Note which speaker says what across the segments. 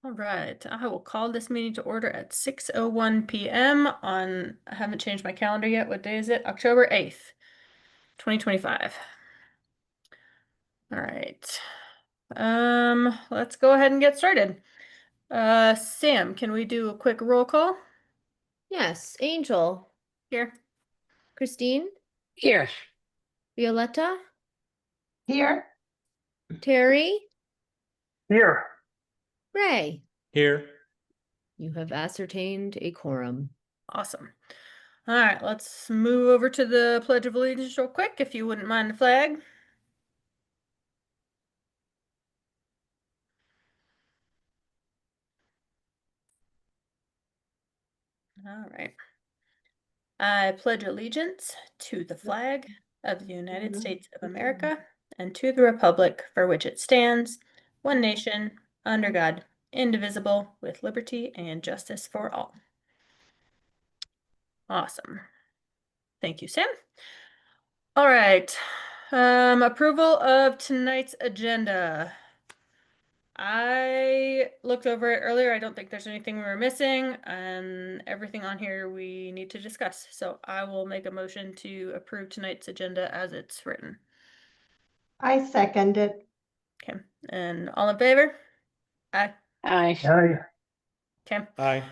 Speaker 1: All right, I will call this meeting to order at 6:01 p.m. on, I haven't changed my calendar yet. What day is it? October 8th, 2025. All right. Let's go ahead and get started. Sam, can we do a quick roll call
Speaker 2: Yes, Angel,
Speaker 1: here?
Speaker 2: Christine,
Speaker 3: Here.
Speaker 2: Violetta,
Speaker 4: Here.
Speaker 2: Terry,
Speaker 5: Here.
Speaker 2: Ray.
Speaker 5: Here.
Speaker 2: You have ascertained a quorum.
Speaker 1: Awesome. All right, let's move over to the Pledge of Allegiance real quick, if you wouldn't mind the flag. All right. I pledge allegiance to the flag of the United States of America and to the republic for which it stands, one nation, under God, indivisible, with liberty and justice for all. Awesome. Thank you, Sam. All right. Approval of tonight's agenda. I looked over it earlier. I don't think there's anything we were missing, and everything on here we need to discuss. So I will make a motion to approve tonight's agenda as it's written.
Speaker 4: I second it.
Speaker 1: Okay, and all in favor? Aye.
Speaker 3: Aye.
Speaker 5: Aye.
Speaker 1: Okay,
Speaker 5: Aye.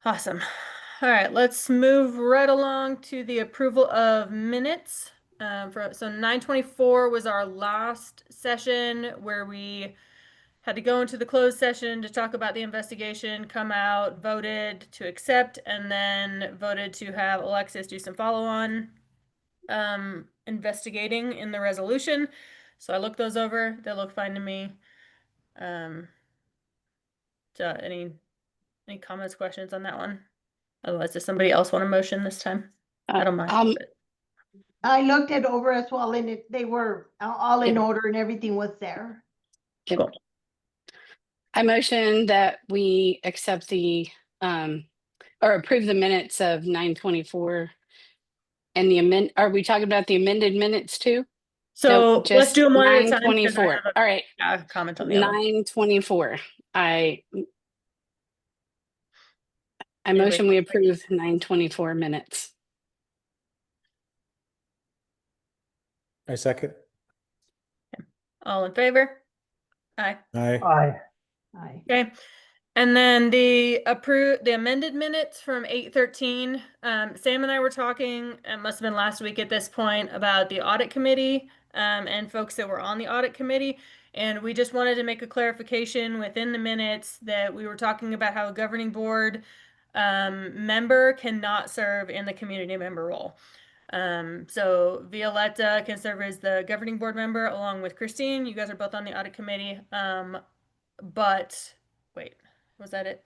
Speaker 1: awesome. All right, let's move right along to the approval of minutes. So 9:24 was our last session where we had to go into the closed session to talk about the investigation, come out, voted to accept, and then voted to have Alexis do some follow-on investigating in the resolution. So I looked those over. They look fine to me. So any comments, questions on that one? Otherwise, does somebody else want a motion this time? I don't mind. But
Speaker 4: I looked it over as well, and they were all in
Speaker 3: Yeah.
Speaker 4: order and everything was there.
Speaker 1: cool.
Speaker 3: I motion that we accept the or approve the minutes of 9:24 and are we talking about the amended minutes too?
Speaker 1: So
Speaker 3: Nope,
Speaker 1: let's
Speaker 3: just
Speaker 1: do them one at a time.
Speaker 3: 9:24. All right.
Speaker 1: Comment on the other.
Speaker 3: 9:24. I
Speaker 1: Anybody
Speaker 3: motion we
Speaker 1: want to-
Speaker 3: approve 9:24 minutes.
Speaker 5: I second.
Speaker 1: All in favor? Aye.
Speaker 5: Aye.
Speaker 4: Aye.
Speaker 1: Okay. And then the amended minutes from 8:13. Sam and I were talking, it must have been last week at this point, about the audit committee and folks that were on the audit committee. And we just wanted to make a clarification within the minutes that we were talking about how a governing board member cannot serve in the community member role. So Violetta can serve as the governing board member along with Christine. You guys are both on the audit committee. But wait, was that it?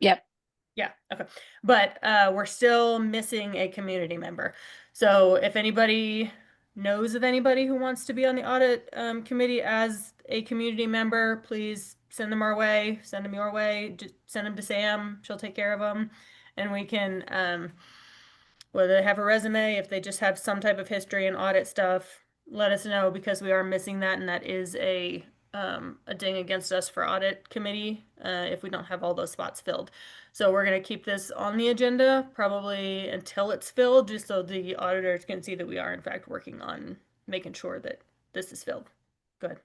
Speaker 3: Yep.
Speaker 1: Yeah, okay. But we're still missing a community member. So if anybody knows of anybody who wants to be on the audit committee as a community member, please send them our way, send them your way, just send them to Sam, she'll take care of them. And we can, whether they have a resume, if they just have some type of history and audit stuff, let us know because we are missing that, and that is a ding against us for audit committee if we don't have all those spots filled. So we're going to keep this on the agenda probably until it's filled, just so the auditors can see that we are in fact working on making sure that this is filled. Good.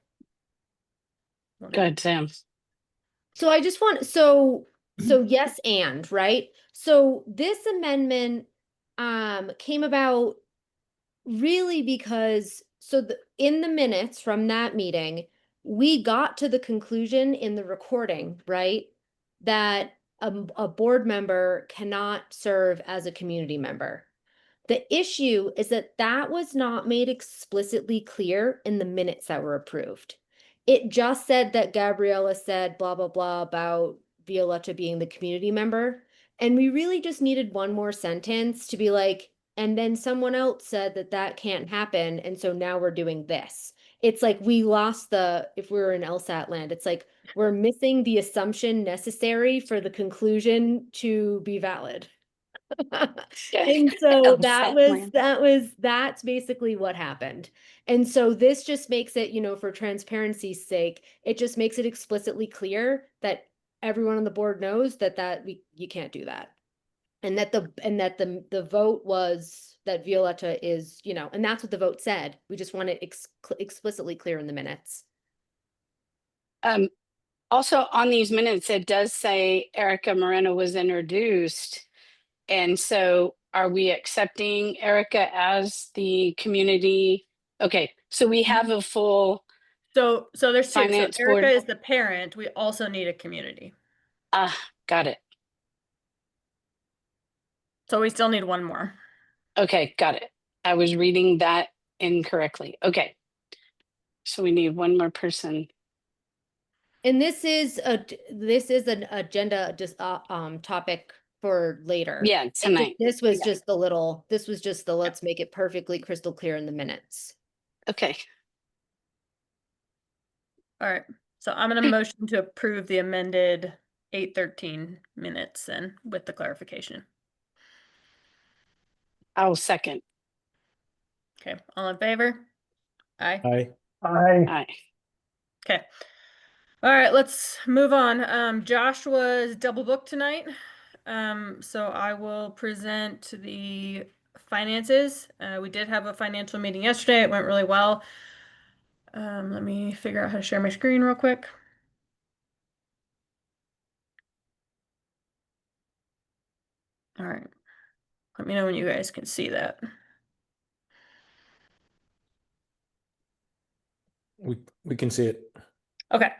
Speaker 3: Good, Sam.
Speaker 2: So I just want, so yes, and right? So this amendment came about really because in the minutes from that meeting, we got to the conclusion in the recording, right, that a board member cannot serve as a community member. The issue is that that was not made explicitly clear in the minutes that were approved. It just said that Gabriella said blah, blah, blah about Violetta being the community member. And we really just needed one more sentence to be like, and then someone else said that that can't happen. And so now we're doing this. It's like we lost if we were in LSAT land, it's like we're missing the assumption necessary for the conclusion to be valid.
Speaker 3: Yeah.
Speaker 2: And so
Speaker 3: LSAT plan.
Speaker 2: that's basically what happened. And so this just makes it, for transparency's sake, it just makes it explicitly clear that everyone on the board knows that you can't do that. And that the vote was that Violetta is, and that's what the vote said. We just want it explicitly clear in the minutes.
Speaker 3: Also on these minutes, it does say Erica Moreno was introduced. And so are we accepting Erica as the community? Okay, so we have a full
Speaker 1: So there's two. So
Speaker 3: finance
Speaker 1: Erica
Speaker 3: board.
Speaker 1: is the parent. We also need a community.
Speaker 3: Ah, got it.
Speaker 1: So we still need one more.
Speaker 3: Okay, got it. I was reading that incorrectly. Okay. So we need one more person.
Speaker 2: And this is an agenda topic for later.
Speaker 3: Yeah, tonight.
Speaker 2: This was
Speaker 3: Yeah.
Speaker 2: just the let's make it perfectly crystal clear in the minutes.
Speaker 3: Okay.
Speaker 1: All right. So I'm gonna motion to approve the amended 8:13 minutes and with the clarification.
Speaker 3: I'll second.
Speaker 1: Okay, all in favor? Aye.
Speaker 5: Aye.
Speaker 3: Aye.
Speaker 1: Okay. All right, let's move on. Josh was double booked tonight. So I will present the finances. We did have a financial meeting yesterday. It went really well. Let me figure out how to share my screen real quick. All right. Let me know when you guys can see that.
Speaker 5: We can see it.
Speaker 1: Okay.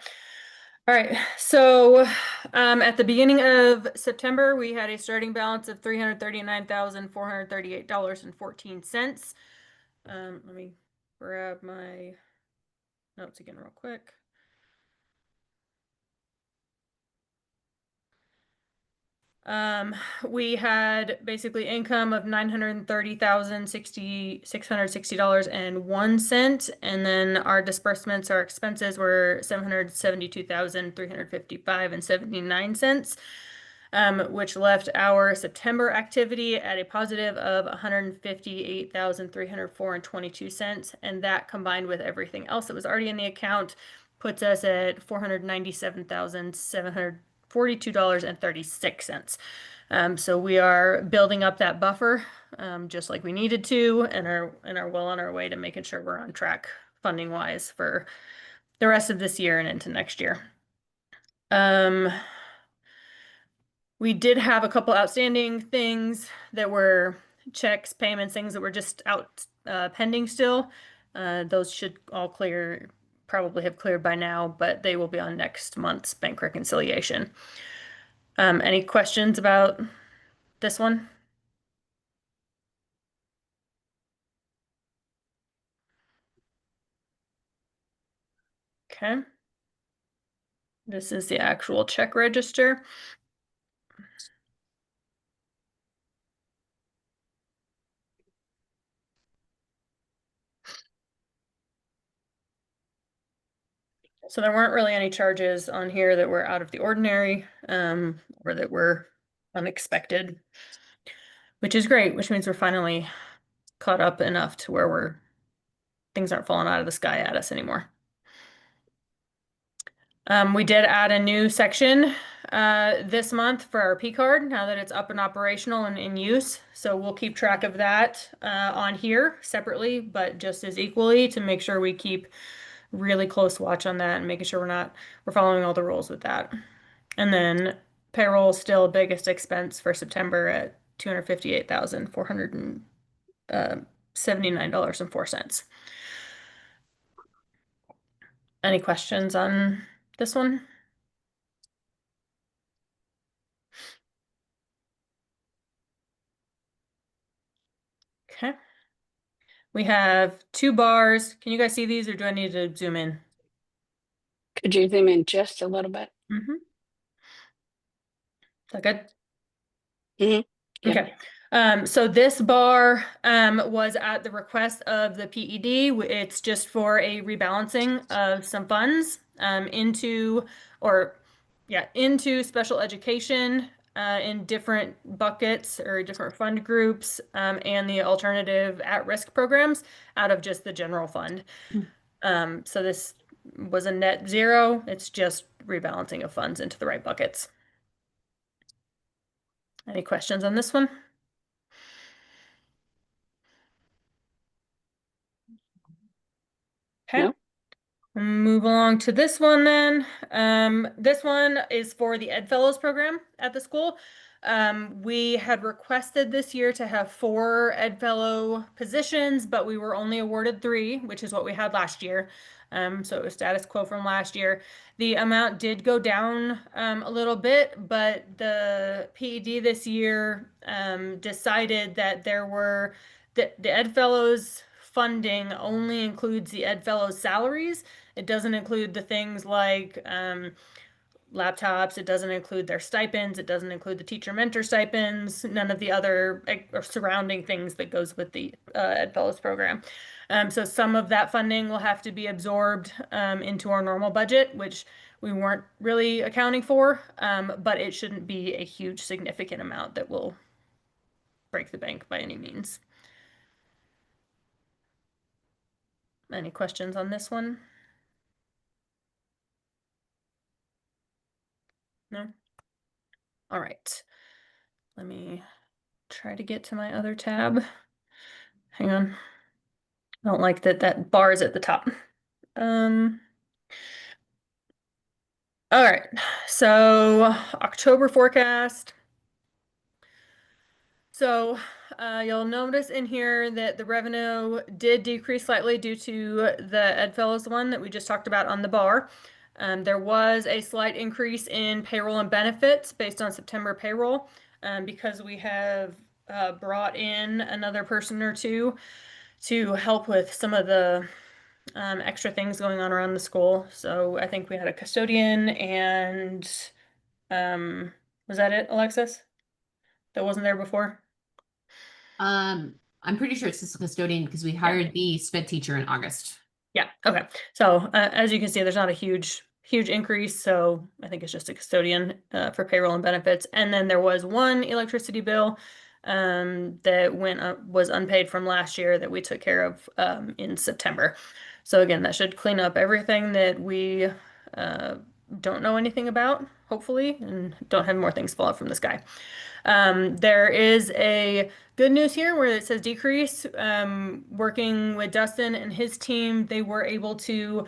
Speaker 1: All right. So at the beginning of September, we had a starting balance of $339,438.14. Let me grab my notes again real quick. We had basically income of $930,660.01, and then our disbursements, our expenses were $772,355.79, which left our September activity at a positive of $158,304.22, and that combined with everything else that was already in the account puts us at $497,742.36. So we are building up that buffer, just like we needed to, and are well on our way to making sure we're on track funding wise for the rest of this year and into next year. We did have a couple outstanding things that were checks, payments, things that were just out pending still. Those should all clear, probably have cleared by now, but they will be on next month's bank reconciliation. Any questions about this one? Okay. This is the actual check register. So there weren't really any charges on here that were out of the ordinary, or that were unexpected, which is great, which means we're finally caught up enough to where things aren't falling out of the sky at us anymore. We did add a new section this month for our P card now that it's up and operational and in use. So we'll keep track of that on here separately, but just as equally to make sure we keep really close watch on that and making sure we're following all the rules with that. And then payroll still biggest expense for September at $258,479.04. Any questions on this one? Okay. We have two bars. Can you guys see these or do I need to zoom in?
Speaker 3: Could you zoom in just a little bit?
Speaker 1: Mm-hmm. Is that good?
Speaker 3: Mhm. Yeah.
Speaker 1: Okay. So this bar was at the request of the PED. It's just for a rebalancing of some funds into special education in different buckets or different fund groups, and the alternative at-risk programs out of just the general fund. So this was a net zero. It's just rebalancing of funds into the right buckets. Any questions on this one? Okay.
Speaker 3: No.
Speaker 1: Move along to this one then. This one is for the Ed Fellows program at the school. We had requested this year to have 4 Ed Fellow positions, but we were only awarded 3, which is what we had last year. So it was status quo from last year. The amount did go down a little bit, but the PED this year decided that the Ed Fellows funding only includes the Ed Fellows salaries. It doesn't include the things like laptops. It doesn't include their stipends. It doesn't include the teacher mentor stipends. None of the other surrounding things that goes with the Ed Fellows program. So some of that funding will have to be absorbed into our normal budget, which we weren't really accounting for, but it shouldn't be a huge significant amount that will break the bank by any means. Any questions on this one? No? All right. Let me try to get to my other tab. Hang on. I don't like that bar is at the top. All right. So October forecast. So you'll notice in here that the revenue did decrease slightly due to the Ed Fellows one that we just talked about on the bar. There was a slight increase in payroll and benefits based on September payroll because we have brought in another person or two to help with some of the extra things going on around the school. So I think we had a custodian and was that it, Alexis? That wasn't there before?
Speaker 6: I'm pretty sure it's just a custodian because we hired the sped teacher in August.
Speaker 1: Yeah, okay. So as you can see, there's not a huge increase. So I think it's just a custodian for payroll and benefits. And then there was one electricity bill that was unpaid from last year that we took care of in September. So again, that should clean up everything that we don't know anything about, hopefully, and don't have more things fall out from the sky. There is a good news here where it says decrease. Working with Dustin and his team, they were able to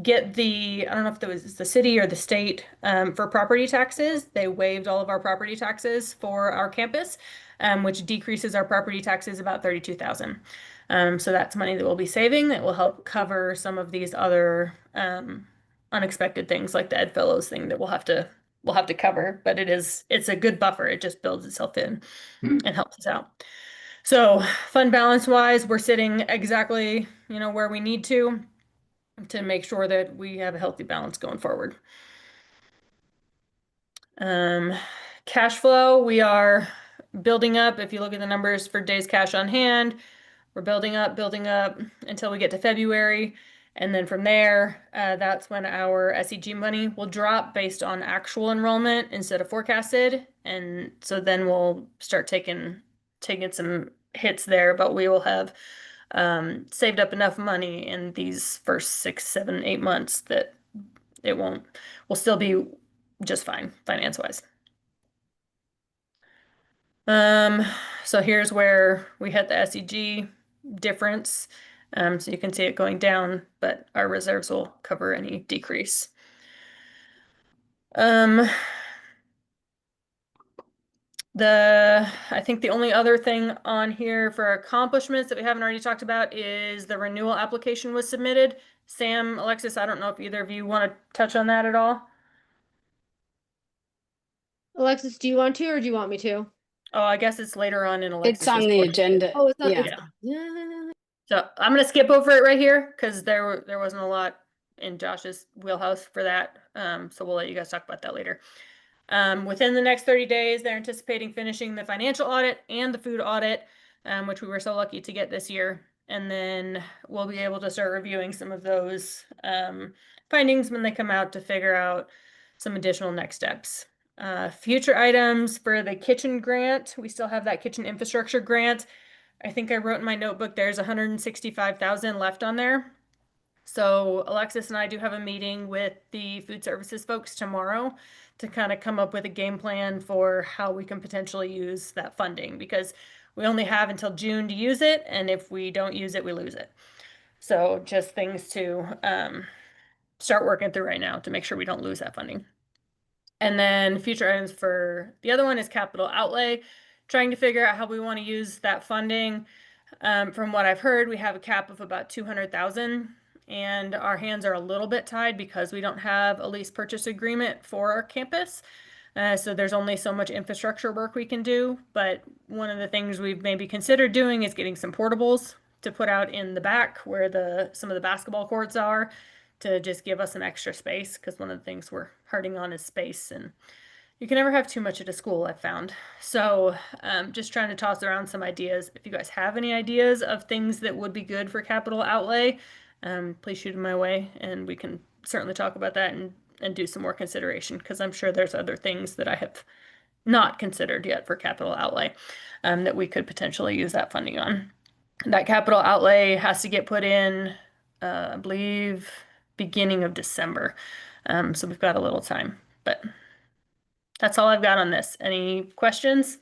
Speaker 1: get I don't know if it was the city or the state for property taxes. They waived all of our property taxes for our campus, which decreases our property taxes about $32,000. So that's money that we'll be saving that will help cover some of these other unexpected things like the Ed Fellows thing that we'll have to cover, but it's a good buffer. It just builds itself in and helps us out. So fund balance wise, we're sitting exactly, where we need to make sure that we have a healthy balance going forward. Cash flow, we are building up. If you look at the numbers for days cash on hand, we're building up until we get to February. And then from there, that's when our SEG money will drop based on actual enrollment instead of forecasted. And so then we'll start taking some hits there, but we will have saved up enough money in these first 6, 7, 8 months that we'll still be just fine finance-wise. So here's where we had the SEG difference. So you can see it going down, but our reserves will cover any decrease. I think the only other thing on here for accomplishments that we haven't already talked about is the renewal application was submitted. Sam, Alexis, I don't know if either of you want to touch on that at all.
Speaker 2: Alexis, do you want to, or do you want me to?
Speaker 1: Oh, I guess it's later on in Alexis's
Speaker 3: It's on the
Speaker 1: portion.
Speaker 3: agenda.
Speaker 2: Oh, it's not.
Speaker 3: Yeah.
Speaker 2: Yeah.
Speaker 1: So I'm gonna skip over it right here because there wasn't a lot in Josh's wheelhouse for that. So we'll let you guys talk about that later. Within the next 30 days, they're anticipating finishing the financial audit and the food audit, which we were so lucky to get this year. And then we'll be able to start reviewing some of those findings when they come out to figure out some additional next steps. Future items for the kitchen grant, we still have that kitchen infrastructure grant. I think I wrote in my notebook there's 165,000 left on there. So Alexis and I do have a meeting with the food services folks tomorrow to kind of come up with a game plan for how we can potentially use that funding, because we only have until June to use it, and if we don't use it, we lose it. So just things to start working through right now to make sure we don't lose that funding. And then future items for the other one is capital outlay, trying to figure out how we want to use that funding. From what I've heard, we have a cap of about 200,000, and our hands are a little bit tied because we don't have a lease purchase agreement for our campus. So there's only so much infrastructure work we can do. But one of the things we've maybe considered doing is getting some portables to put out in the back where some of the basketball courts are, to just give us some extra space, because one of the things we're hurting on is space, and you can never have too much at a school, I've found. So just trying to toss around some ideas. If you guys have any ideas of things that would be good for capital outlay, please shoot them my way, and we can certainly talk about that and do some more consideration, because I'm sure there's other things that I have not considered yet for capital outlay that we could potentially use that funding on. That capital outlay has to get put in, I believe, beginning of December. So we've got a little time, but that's all I've got on this. Any questions?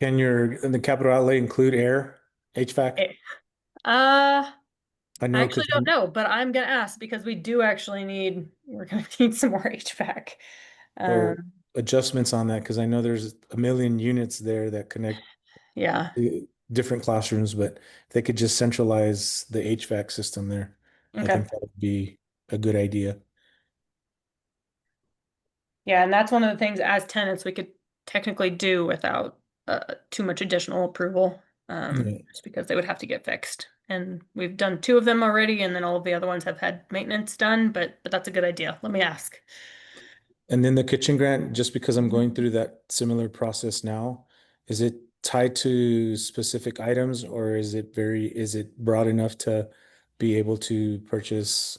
Speaker 5: Can the capital outlay include air, HVAC?
Speaker 1: Okay. I
Speaker 5: I know
Speaker 1: actually
Speaker 5: because
Speaker 1: don't know, but I'm gonna ask, because we do actually we're gonna need some more HVAC.
Speaker 5: so
Speaker 1: Um,
Speaker 5: adjustments on that, because I know there's a million units there that connect
Speaker 1: yeah,
Speaker 5: different classrooms, but if they could just centralize the HVAC system there, I
Speaker 1: okay.
Speaker 5: think that would be a good idea.
Speaker 1: Yeah, and that's one of the things as tenants we could technically do without too much additional approval,
Speaker 5: Yeah.
Speaker 1: just because they would have to get fixed. And we've done 2 of them already, and then all of the other ones have had maintenance done, but that's a good idea. Let me ask.
Speaker 5: And then the kitchen grant, just because I'm going through that similar process now, is it tied to specific items, or is it broad enough to be able to purchase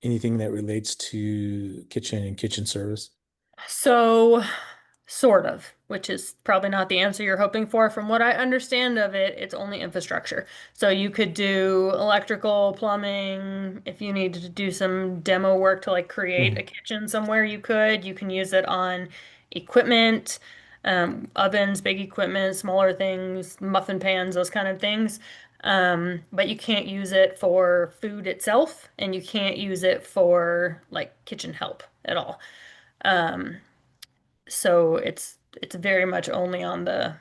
Speaker 5: anything that relates to kitchen and kitchen service?
Speaker 1: So, sort of, which is probably not the answer you're hoping for. From what I understand of it, it's only infrastructure. So you could do electrical, plumbing. If you needed to do some demo work to like create a
Speaker 5: Mhm.
Speaker 1: kitchen somewhere, you could. You can use it on equipment, ovens, big equipment, smaller things, muffin pans, those kind of things. But you can't use it for food itself, and you can't use it for like kitchen help at all. Um, so it's very much only on the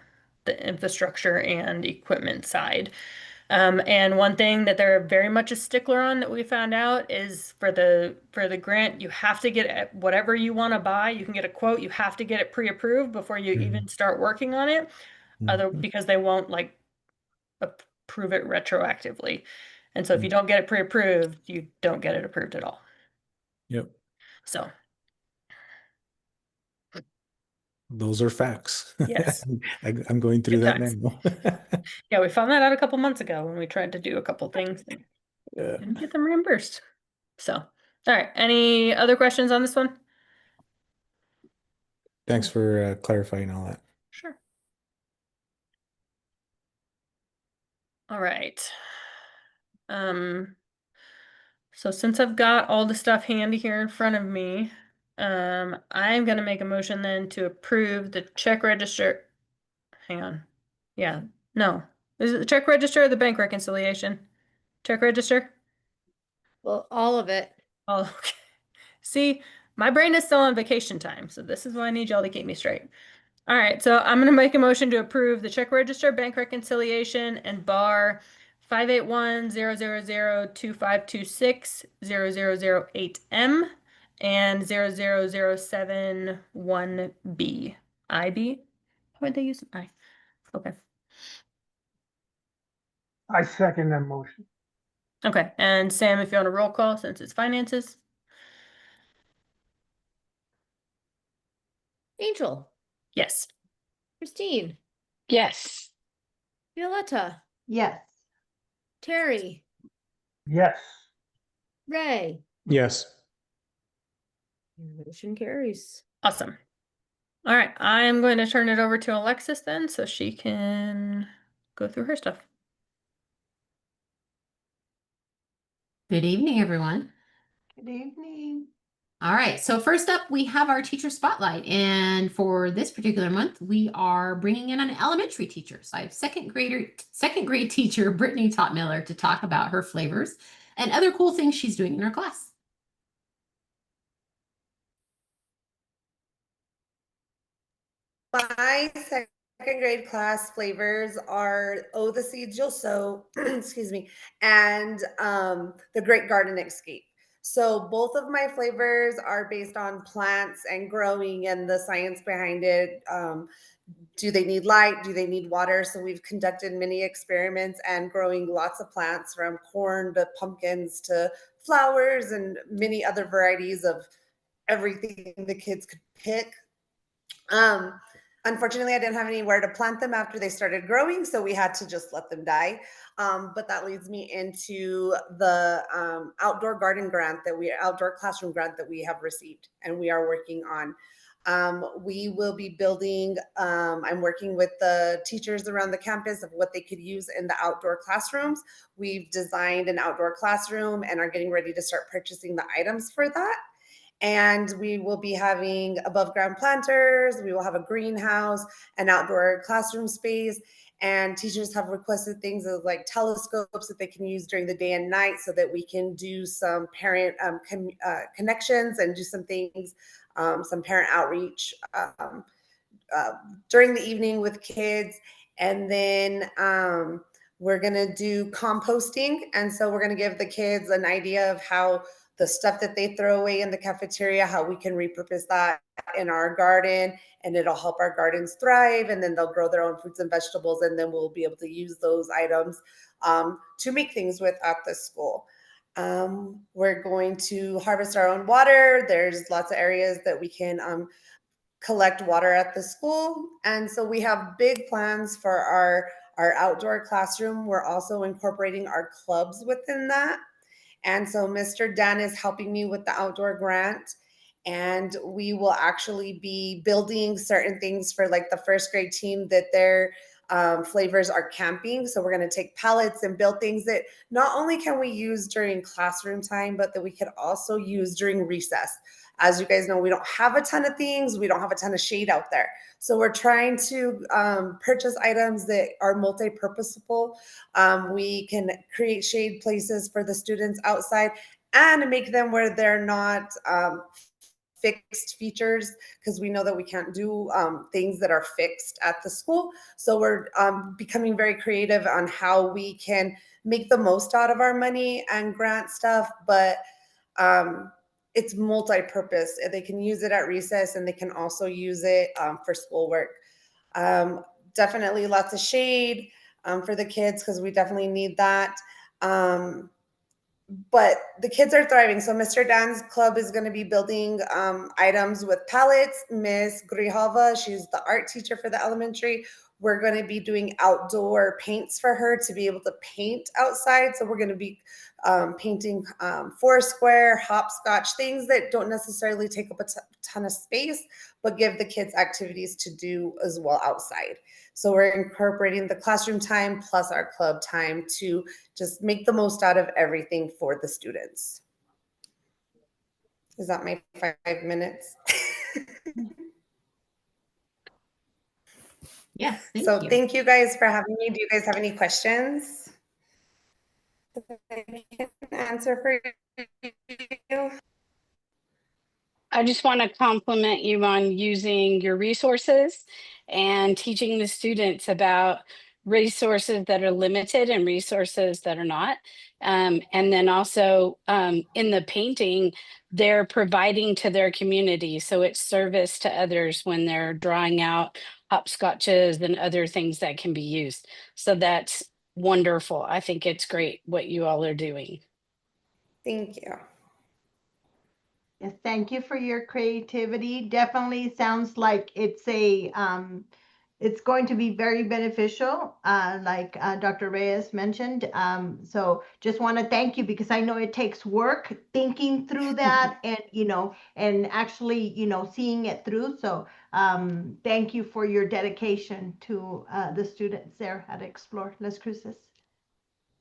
Speaker 1: infrastructure and equipment side. And one thing that they're very much a stickler on that we found out is for the grant, you have to get whatever you want to buy. You can get a quote. You have to get it pre-approved before you even
Speaker 5: Mhm.
Speaker 1: start working on it.
Speaker 5: Mhm.
Speaker 1: Because they won't like approve it retroactively. And so if you
Speaker 5: Mhm.
Speaker 1: don't get it pre-approved, you don't get it approved at all.
Speaker 5: Yep,
Speaker 1: So
Speaker 5: those are facts.
Speaker 1: yes,
Speaker 5: I'm going through
Speaker 1: good
Speaker 5: that
Speaker 1: times.
Speaker 5: now.
Speaker 1: Yeah, we found that out a couple months ago when we tried to do a couple things and
Speaker 5: Yeah.
Speaker 1: didn't get them reimbursed. So, all right. Any other questions on this one?
Speaker 5: Thanks for clarifying all that.
Speaker 1: Sure. All right. Um, so since I've got all the stuff handy here in front of me, I'm gonna make a motion then to approve the check register. Hang on. Yeah, no. Is it the check register or the bank reconciliation? Check register?
Speaker 2: Well, all of it.
Speaker 1: Oh, okay. See, my brain is still on vacation time, so this is why I need y'all to keep me straight. All right, so I'm gonna make a motion to approve the check register, bank reconciliation, and bar 581-000-2526-00008M and 00071B. IB? How would they use an I? Okay.
Speaker 7: I second that motion.
Speaker 1: Okay, and Sam, if you want a roll call since it's finances.
Speaker 2: Angel,
Speaker 1: Yes.
Speaker 2: Christine,
Speaker 3: Yes.
Speaker 2: Violetta,
Speaker 4: Yes.
Speaker 2: Terry,
Speaker 7: Yes.
Speaker 2: Ray,
Speaker 5: Yes.
Speaker 2: Motion carries.
Speaker 1: Awesome. All right, I'm going to turn it over to Alexis then so she can go through her stuff.
Speaker 6: Good evening, everyone.
Speaker 4: Good evening.
Speaker 6: All right, so first up, we have our teacher spotlight. And for this particular month, we are bringing in an elementary teacher. So I have second grade teacher, Brittany Topmiller, to talk about her flavors and other cool things she's doing in her class.
Speaker 8: My second grade class flavors are Oh, the Seeds You'll Sow, excuse me, and The Great Garden Escape. So both of my flavors are based on plants and growing and the science behind it. Do they need light? Do they need water? So we've conducted many experiments and growing lots of plants from corn to pumpkins to flowers and many other varieties of everything the kids could pick. Unfortunately, I didn't have anywhere to plant them after they started growing, so we had to just let them die. But that leads me into the outdoor classroom grant that we have received and we are working on. We will be building, I'm working with the teachers around the campus of what they could use in the outdoor classrooms. We've designed an outdoor classroom and are getting ready to start purchasing the items for that. And we will be having above ground planters. We will have a greenhouse, an outdoor classroom space. And teachers have requested things like telescopes that they can use during the day and night so that we can do some parent connections and do some things, some parent outreach during the evening with kids. And then we're going to do composting. And so we're going to give the kids an idea of how the stuff that they throw away in the cafeteria, how we can repurpose that in our garden, and it'll help our gardens thrive. And then they'll grow their own fruits and vegetables, and then we'll be able to use those items to make things with at the school. We're going to harvest our own water. There's lots of areas that we can collect water at the school. And so we have big plans for our outdoor classroom. We're also incorporating our clubs within that. And so Mr. Dan is helping me with the outdoor grant. And we will actually be building certain things for like the first grade team that their flavors are camping. So we're going to take pallets and build things that not only can we use during classroom time, but that we could also use during recess. As you guys know, we don't have a ton of things. We don't have a ton of shade out there. So we're trying to purchase items that are multi-purposeful. We can create shade places for the students outside and make them where they're not fixed features, because we know that we can't do things that are fixed at the school. So we're becoming very creative on how we can make the most out of our money and grant stuff, but it's multi-purpose. They can use it at recess and they can also use it for schoolwork. Definitely lots of shade for the kids because we definitely need that. But the kids are thriving. So Mr. Dan's club is going to be building items with pallets. Miss Grijalva, she's the art teacher for the elementary. We're going to be doing outdoor paints for her to be able to paint outside. So we're going to be painting Foursquare, hopscotch, things that don't necessarily take up a ton of space, but give the kids activities to do as well outside. So we're incorporating the classroom time plus our club time to just make the most out of everything for the students. Is that my 5 minutes?
Speaker 6: Yes, thank you.
Speaker 8: Thank you guys for having me. Do you guys have any questions that I can answer for you?
Speaker 3: I just want to compliment you on using your resources and teaching the students about resources that are limited and resources that are not. And then also in the painting, they're providing to their community. So it's service to others when they're drawing out hopscotches and other things that can be used. So that's wonderful. I think it's great what you all are doing.
Speaker 8: Thank you.
Speaker 4: Yes, thank you for your creativity. Definitely sounds like it's a it's going to be very beneficial, like Dr. Reyes mentioned. So just want to thank you because I know it takes work thinking through that and, and actually, seeing it through. So thank you for your dedication to the students there at Explore Las Cruces.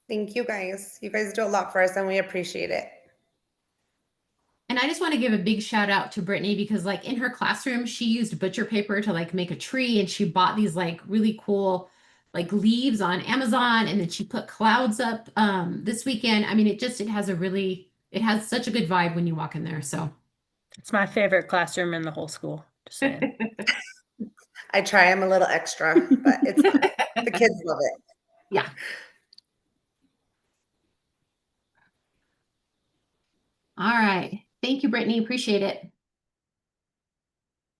Speaker 8: Thank you guys. You guys do a lot for us and we appreciate it.
Speaker 6: And I just want to give a big shout out to Brittany because like in her classroom, she used butcher paper to like make a tree and she bought these like really cool like leaves on Amazon and then she put clouds up this weekend. I mean, it has such a good vibe when you walk in there. So
Speaker 1: It's my favorite classroom in the whole school. Just saying.
Speaker 8: I try, I'm a little extra, but it's fun. The kids love it.
Speaker 6: Yeah. All right. Thank you, Brittany. Appreciate it.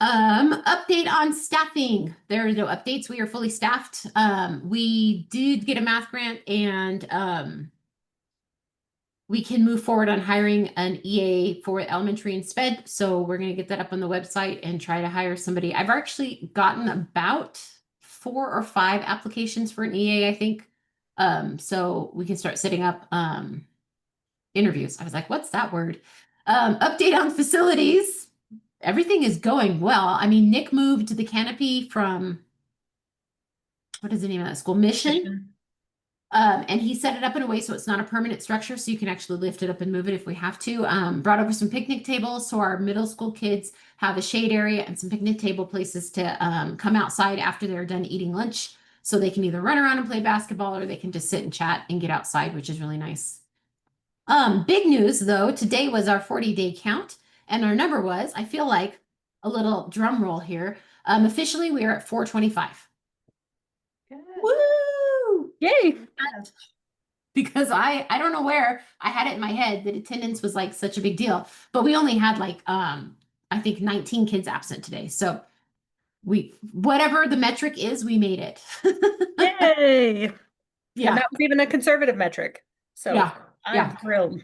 Speaker 6: Update on staffing. There are no updates. We are fully staffed. We did get a math grant and we can move forward on hiring an EA for elementary and sped. So we're going to get that up on the website and try to hire somebody. I've actually gotten about 4 or 5 applications for an EA, I think. So we can start setting up interviews. I was like, what's that word? Update on facilities. Everything is going well. I mean, Nick moved to the canopy from, what is the name of that school? Mission. And he set it up in a way so it's not a permanent structure, so you can actually lift it up and move it if we have to. Brought over some picnic tables so our middle school kids have a shade area and some picnic table places to come outside after they're done eating lunch. So they can either run around and play basketball or they can just sit and chat and get outside, which is really nice. Big news though, today was our 40-day count and our number was, I feel like a little drum roll here. Officially we are at 425.
Speaker 4: Good.
Speaker 6: Woo!
Speaker 1: Yay!
Speaker 6: Because I don't know where I had it in my head that attendance was like such a big deal, but we only had like I think 19 kids absent today. So whatever the metric is, we made it.
Speaker 1: Yay!
Speaker 6: Yeah.
Speaker 1: And that was even a conservative metric. So
Speaker 6: Yeah.
Speaker 1: I'm thrilled.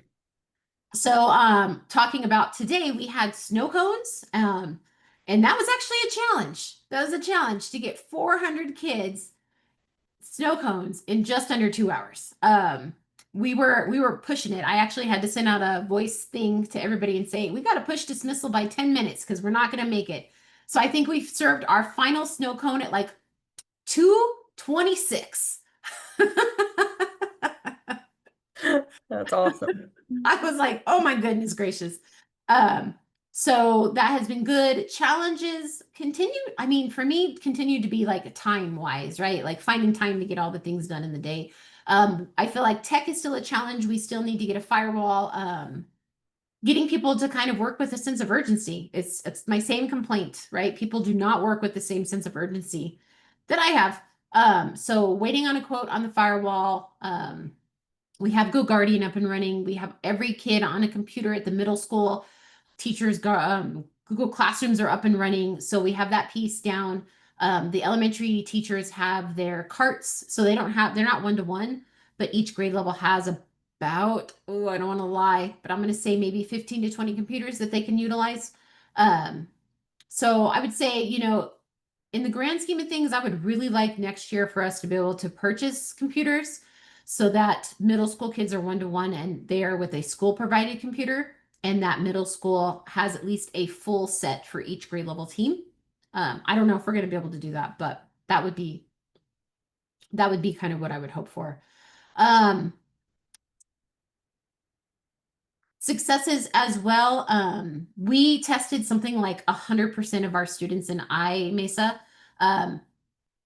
Speaker 6: So talking about today, we had snow cones. And that was actually a challenge. That was a challenge to get 400 kids snow cones in just under 2 hours. We were pushing it. I actually had to send out a voice thing to everybody and say, we got to push dismissal by 10 minutes because we're not going to make it. So I think we've served our final snow cone at like 2:26.
Speaker 1: That's awesome.
Speaker 6: I was like, oh my goodness gracious. So that has been good. Challenges continue. I mean, for me, continue to be like time wise, right? Like finding time to get all the things done in the day. I feel like tech is still a challenge. We still need to get a firewall. Getting people to kind of work with a sense of urgency. It's my same complaint, right? People do not work with the same sense of urgency that I have. So waiting on a quote on the firewall. We have Go Guardian up and running. We have every kid on a computer at the middle school. Teachers, Google Classrooms are up and running. So we have that piece down. The elementary teachers have their carts. So they're not one-to-one, but each grade level has about, I don't want to lie, but I'm going to say maybe 15 to 20 computers that they can utilize. So I would say, in the grand scheme of things, I would really like next year for us to be able to purchase computers so that middle school kids are one-to-one and they are with a school provided computer and that middle school has at least a full set for each grade level team. I don't know if we're going to be able to do that, but that would be kind of what I would hope for. Successes as well. We tested something like 100% of our students in iMesa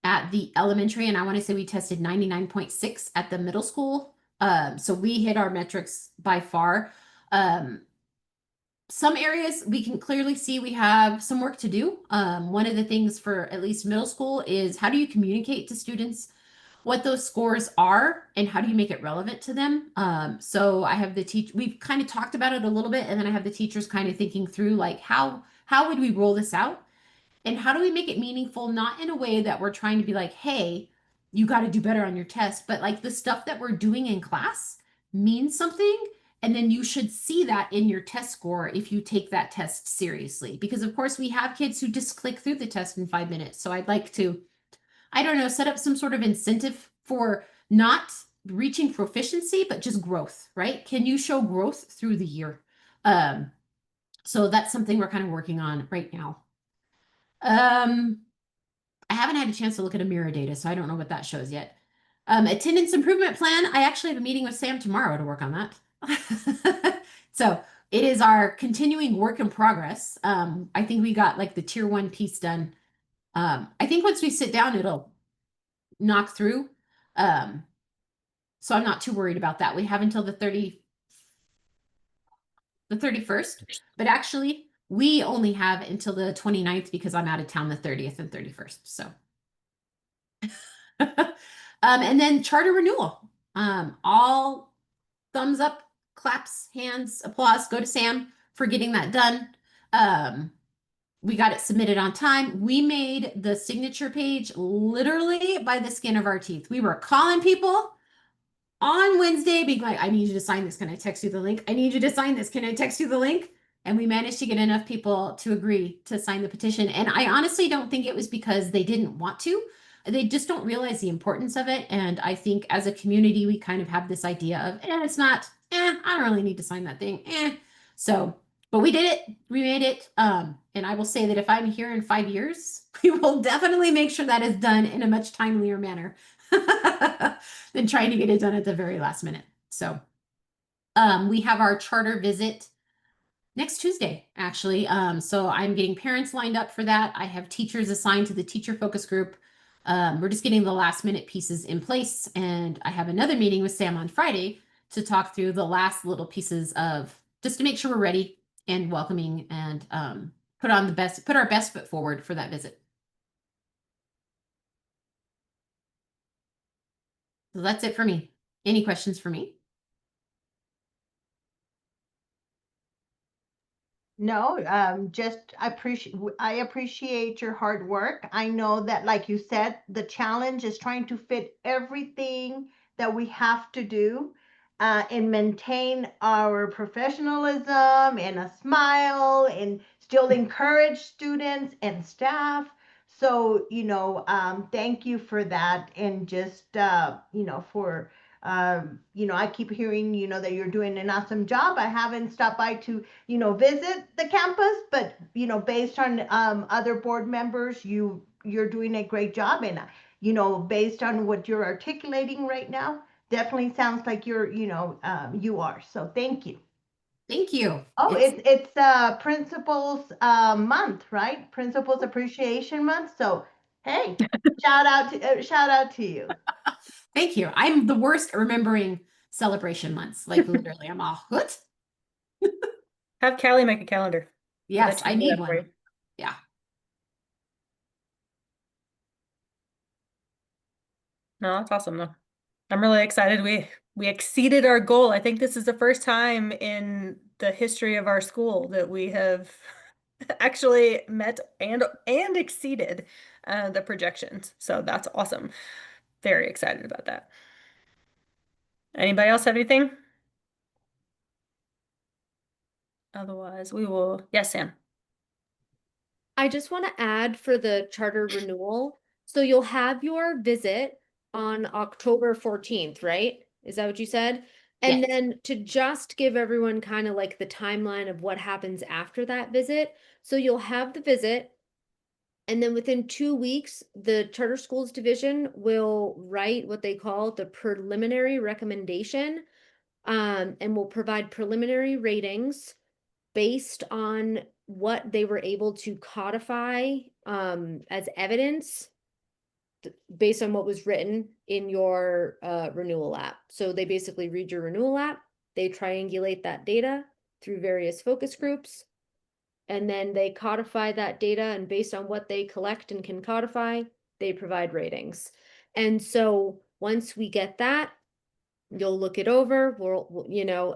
Speaker 6: at the elementary, and I want to say we tested 99.6 at the middle school. So we hit our metrics by far. Some areas we can clearly see we have some work to do. One of the things for at least middle school is how do you communicate to students what those scores are and how do you make it relevant to them? So I have we've kind of talked about it a little bit, and then I have the teachers kind of thinking through like how would we roll this out? And how do we make it meaningful, not in a way that we're trying to be like, hey, you got to do better on your test, but like the stuff that we're doing in class means something. And then you should see that in your test score if you take that test seriously. Because of course we have kids who just click through the test in 5 minutes. So I'd like to I don't know, set up some sort of incentive for not reaching proficiency, but just growth, right? Can you show growth through the year? So that's something we're kind of working on right now. I haven't had a chance to look at Amira data, so I don't know what that shows yet. Attendance improvement plan. I actually have a meeting with Sam tomorrow to work on that. So it is our continuing work in progress. I think we got like the tier 1 piece done. I think once we sit down, it'll knock through. So I'm not too worried about that. We have until the 31st, but actually we only have until the 29th because I'm out of town the 30th and 31st. So and then charter renewal. All thumbs up, claps, hands, applause, go to Sam for getting that done. We got it submitted on time. We made the signature page literally by the skin of our teeth. We were calling people on Wednesday, being like, I need you to sign this. Can I text you the link? I need you to sign this. Can I text you the link? And we managed to get enough people to agree to sign the petition. And I honestly don't think it was because they didn't want to. They just don't realize the importance of it. And I think as a community, we kind of have this idea of, it's not, I don't really need to sign that thing. So, but we did it. We made it. And I will say that if I'm here in 5 years, we will definitely make sure that is done in a much timelier manner than trying to get it done at the very last minute. So we have our charter visit next Tuesday, actually. So I'm getting parents lined up for that. I have teachers assigned to the teacher focus group. We're just getting the last minute pieces in place. And I have another meeting with Sam on Friday to talk through the last little pieces of just to make sure we're ready and welcoming and put our best foot forward for that visit. So that's it for me. Any questions for me?
Speaker 4: No, just I appreciate your hard work. I know that, like you said, the challenge is trying to fit everything that we have to do and maintain our professionalism and a smile and still encourage students and staff. So, thank you for that. And just, I keep hearing, that you're doing an awesome job. I haven't stopped by to visit the campus, but based on other board members, you're doing a great job. And based on what you're articulating right now, definitely sounds like you are. So thank you.
Speaker 6: Thank you.
Speaker 4: Oh, it's principals month, right? Principals appreciation month. So hey, shout out to you.
Speaker 6: Thank you. I'm the worst at remembering celebration months. Like literally, I'm all hoot.
Speaker 1: Have Callie make a calendar.
Speaker 6: Yes, I need one.
Speaker 1: You.
Speaker 6: Yeah.
Speaker 1: No, that's awesome though. I'm really excited. We exceeded our goal. I think this is the first time in the history of our school that we have actually met and exceeded the projections. So that's awesome. Very excited about that. Anybody else have anything? Otherwise, we will. Yes, Sam.
Speaker 2: I just want to add for the charter renewal. So you'll have your visit on October 14th, right? Is that what you said? And
Speaker 6: Yes.
Speaker 2: then to just give everyone kind of like the timeline of what happens after that visit. So you'll have the visit, and then within 2 weeks, the Charter Schools Division will write what they call the preliminary recommendation, and will provide preliminary ratings based on what they were able to codify as evidence based on what was written in your renewal app. So they basically read your renewal app, they triangulate that data through various focus groups, and then they codify that data, and based on what they collect and can codify, they provide ratings. And so once we get that, you'll look it over,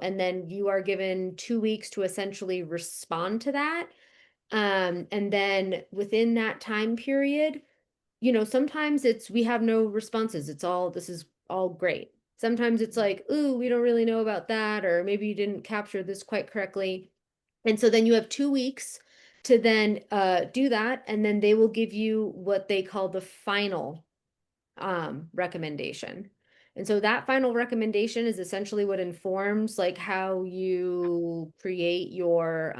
Speaker 2: and then you are given 2 weeks to essentially respond to that. And then within that time period, sometimes we have no responses. This is all great. Sometimes it's like, ooh, we don't really know about that, or maybe you didn't capture this quite correctly. And so then you have 2 weeks to then do that, and then they will give you what they call the final recommendation. And so that final recommendation is essentially what informs like how you create your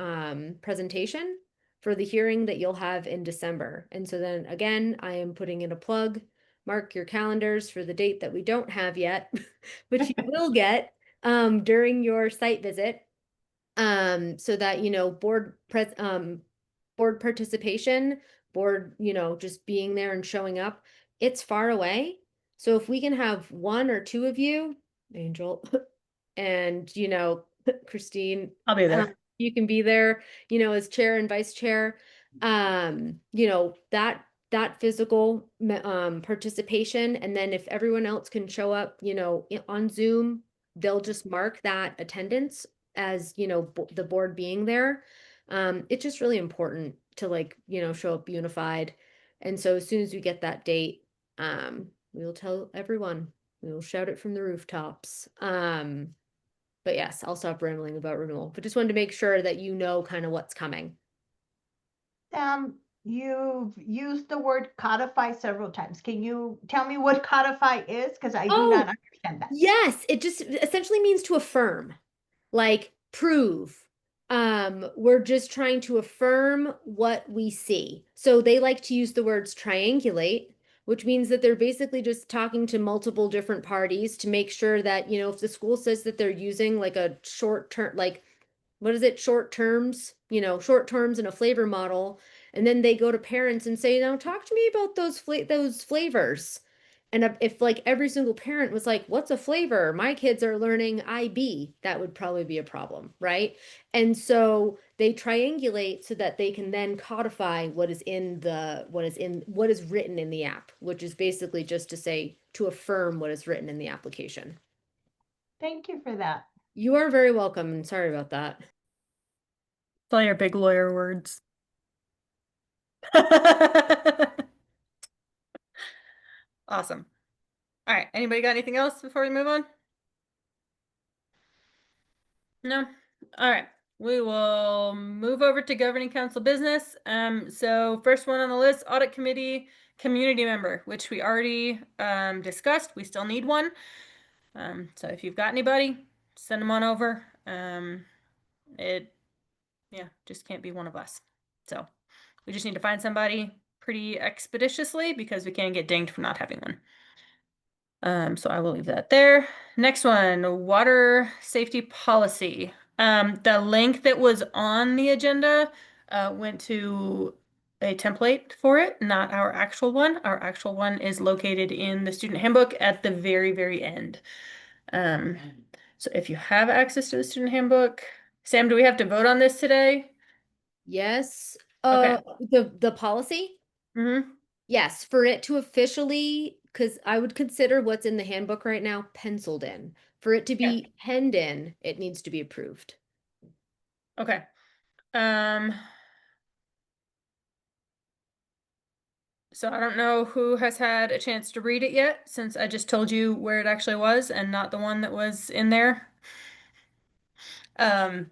Speaker 2: presentation for the hearing that you'll have in December. And so then again, I am putting in a plug. Mark your calendars for the date that we don't have yet, which you will get during your site visit. So that, you know, board participation, board, you know, just being there and showing up, it's far away. So if we can have one or two of you, Angel, and, you know, Christine,
Speaker 1: I'll be there.
Speaker 2: you can be there, you know, as chair and vice chair. You know, that physical participation, and then if everyone else can show up, you know, on Zoom, they'll just mark that attendance as, you know, the board being there. It's just really important to, like, you know, show up unified. And so as soon as we get that date, we will tell everyone. We will shout it from the rooftops. But yes, I'll stop rambling about renewal, but just wanted to make sure that you know kind of what's coming.
Speaker 4: You've used the word codify several times. Can you tell me what codify is? Because I do
Speaker 2: Oh,
Speaker 4: not understand that.
Speaker 2: yes, it just essentially means to affirm, like prove. We're just trying to affirm what we see. So they like to use the words triangulate, which means that they're basically just talking to multiple different parties to make sure that, you know, if the school says that they're using like a short term, like what is it, short terms, you know, short terms and a flavor model, and then they go to parents and say, now talk to me about those flavors. And if like every single parent was like, what's a flavor? My kids are learning IB, that would probably be a problem, right? And so they triangulate so that they can then codify what is written in the app, which is basically just to say, to affirm what is written in the application.
Speaker 4: Thank you for that.
Speaker 2: You are very welcome, and sorry about that.
Speaker 1: It's all your big lawyer words. Awesome. All right. Anybody got anything else before we move on? No? All right. We will move over to governing council business. So first one on the list, audit committee community member, which we already discussed. We still need one. So if you've got anybody, send them on over. Yeah, just can't be one of us. So we just need to find somebody pretty expeditiously because we can't get dinged for not having one. So I will leave that there. Next one, water safety policy. The link that was on the agenda went to a template for it, not our actual one. Our actual one is located in the student handbook at the very, very end. So if you have access to the student handbook, Sam, do we have to vote on this today?
Speaker 2: Yes.
Speaker 1: Okay.
Speaker 2: The policy?
Speaker 1: Mm-hmm.
Speaker 2: Yes, for it to officially, because I would consider what's in the handbook right now penciled in. For it to be penned in, it needs to be approved.
Speaker 1: Okay. So I don't know who has had a chance to read it yet, since I just told you where it actually was and not the one that was in there. I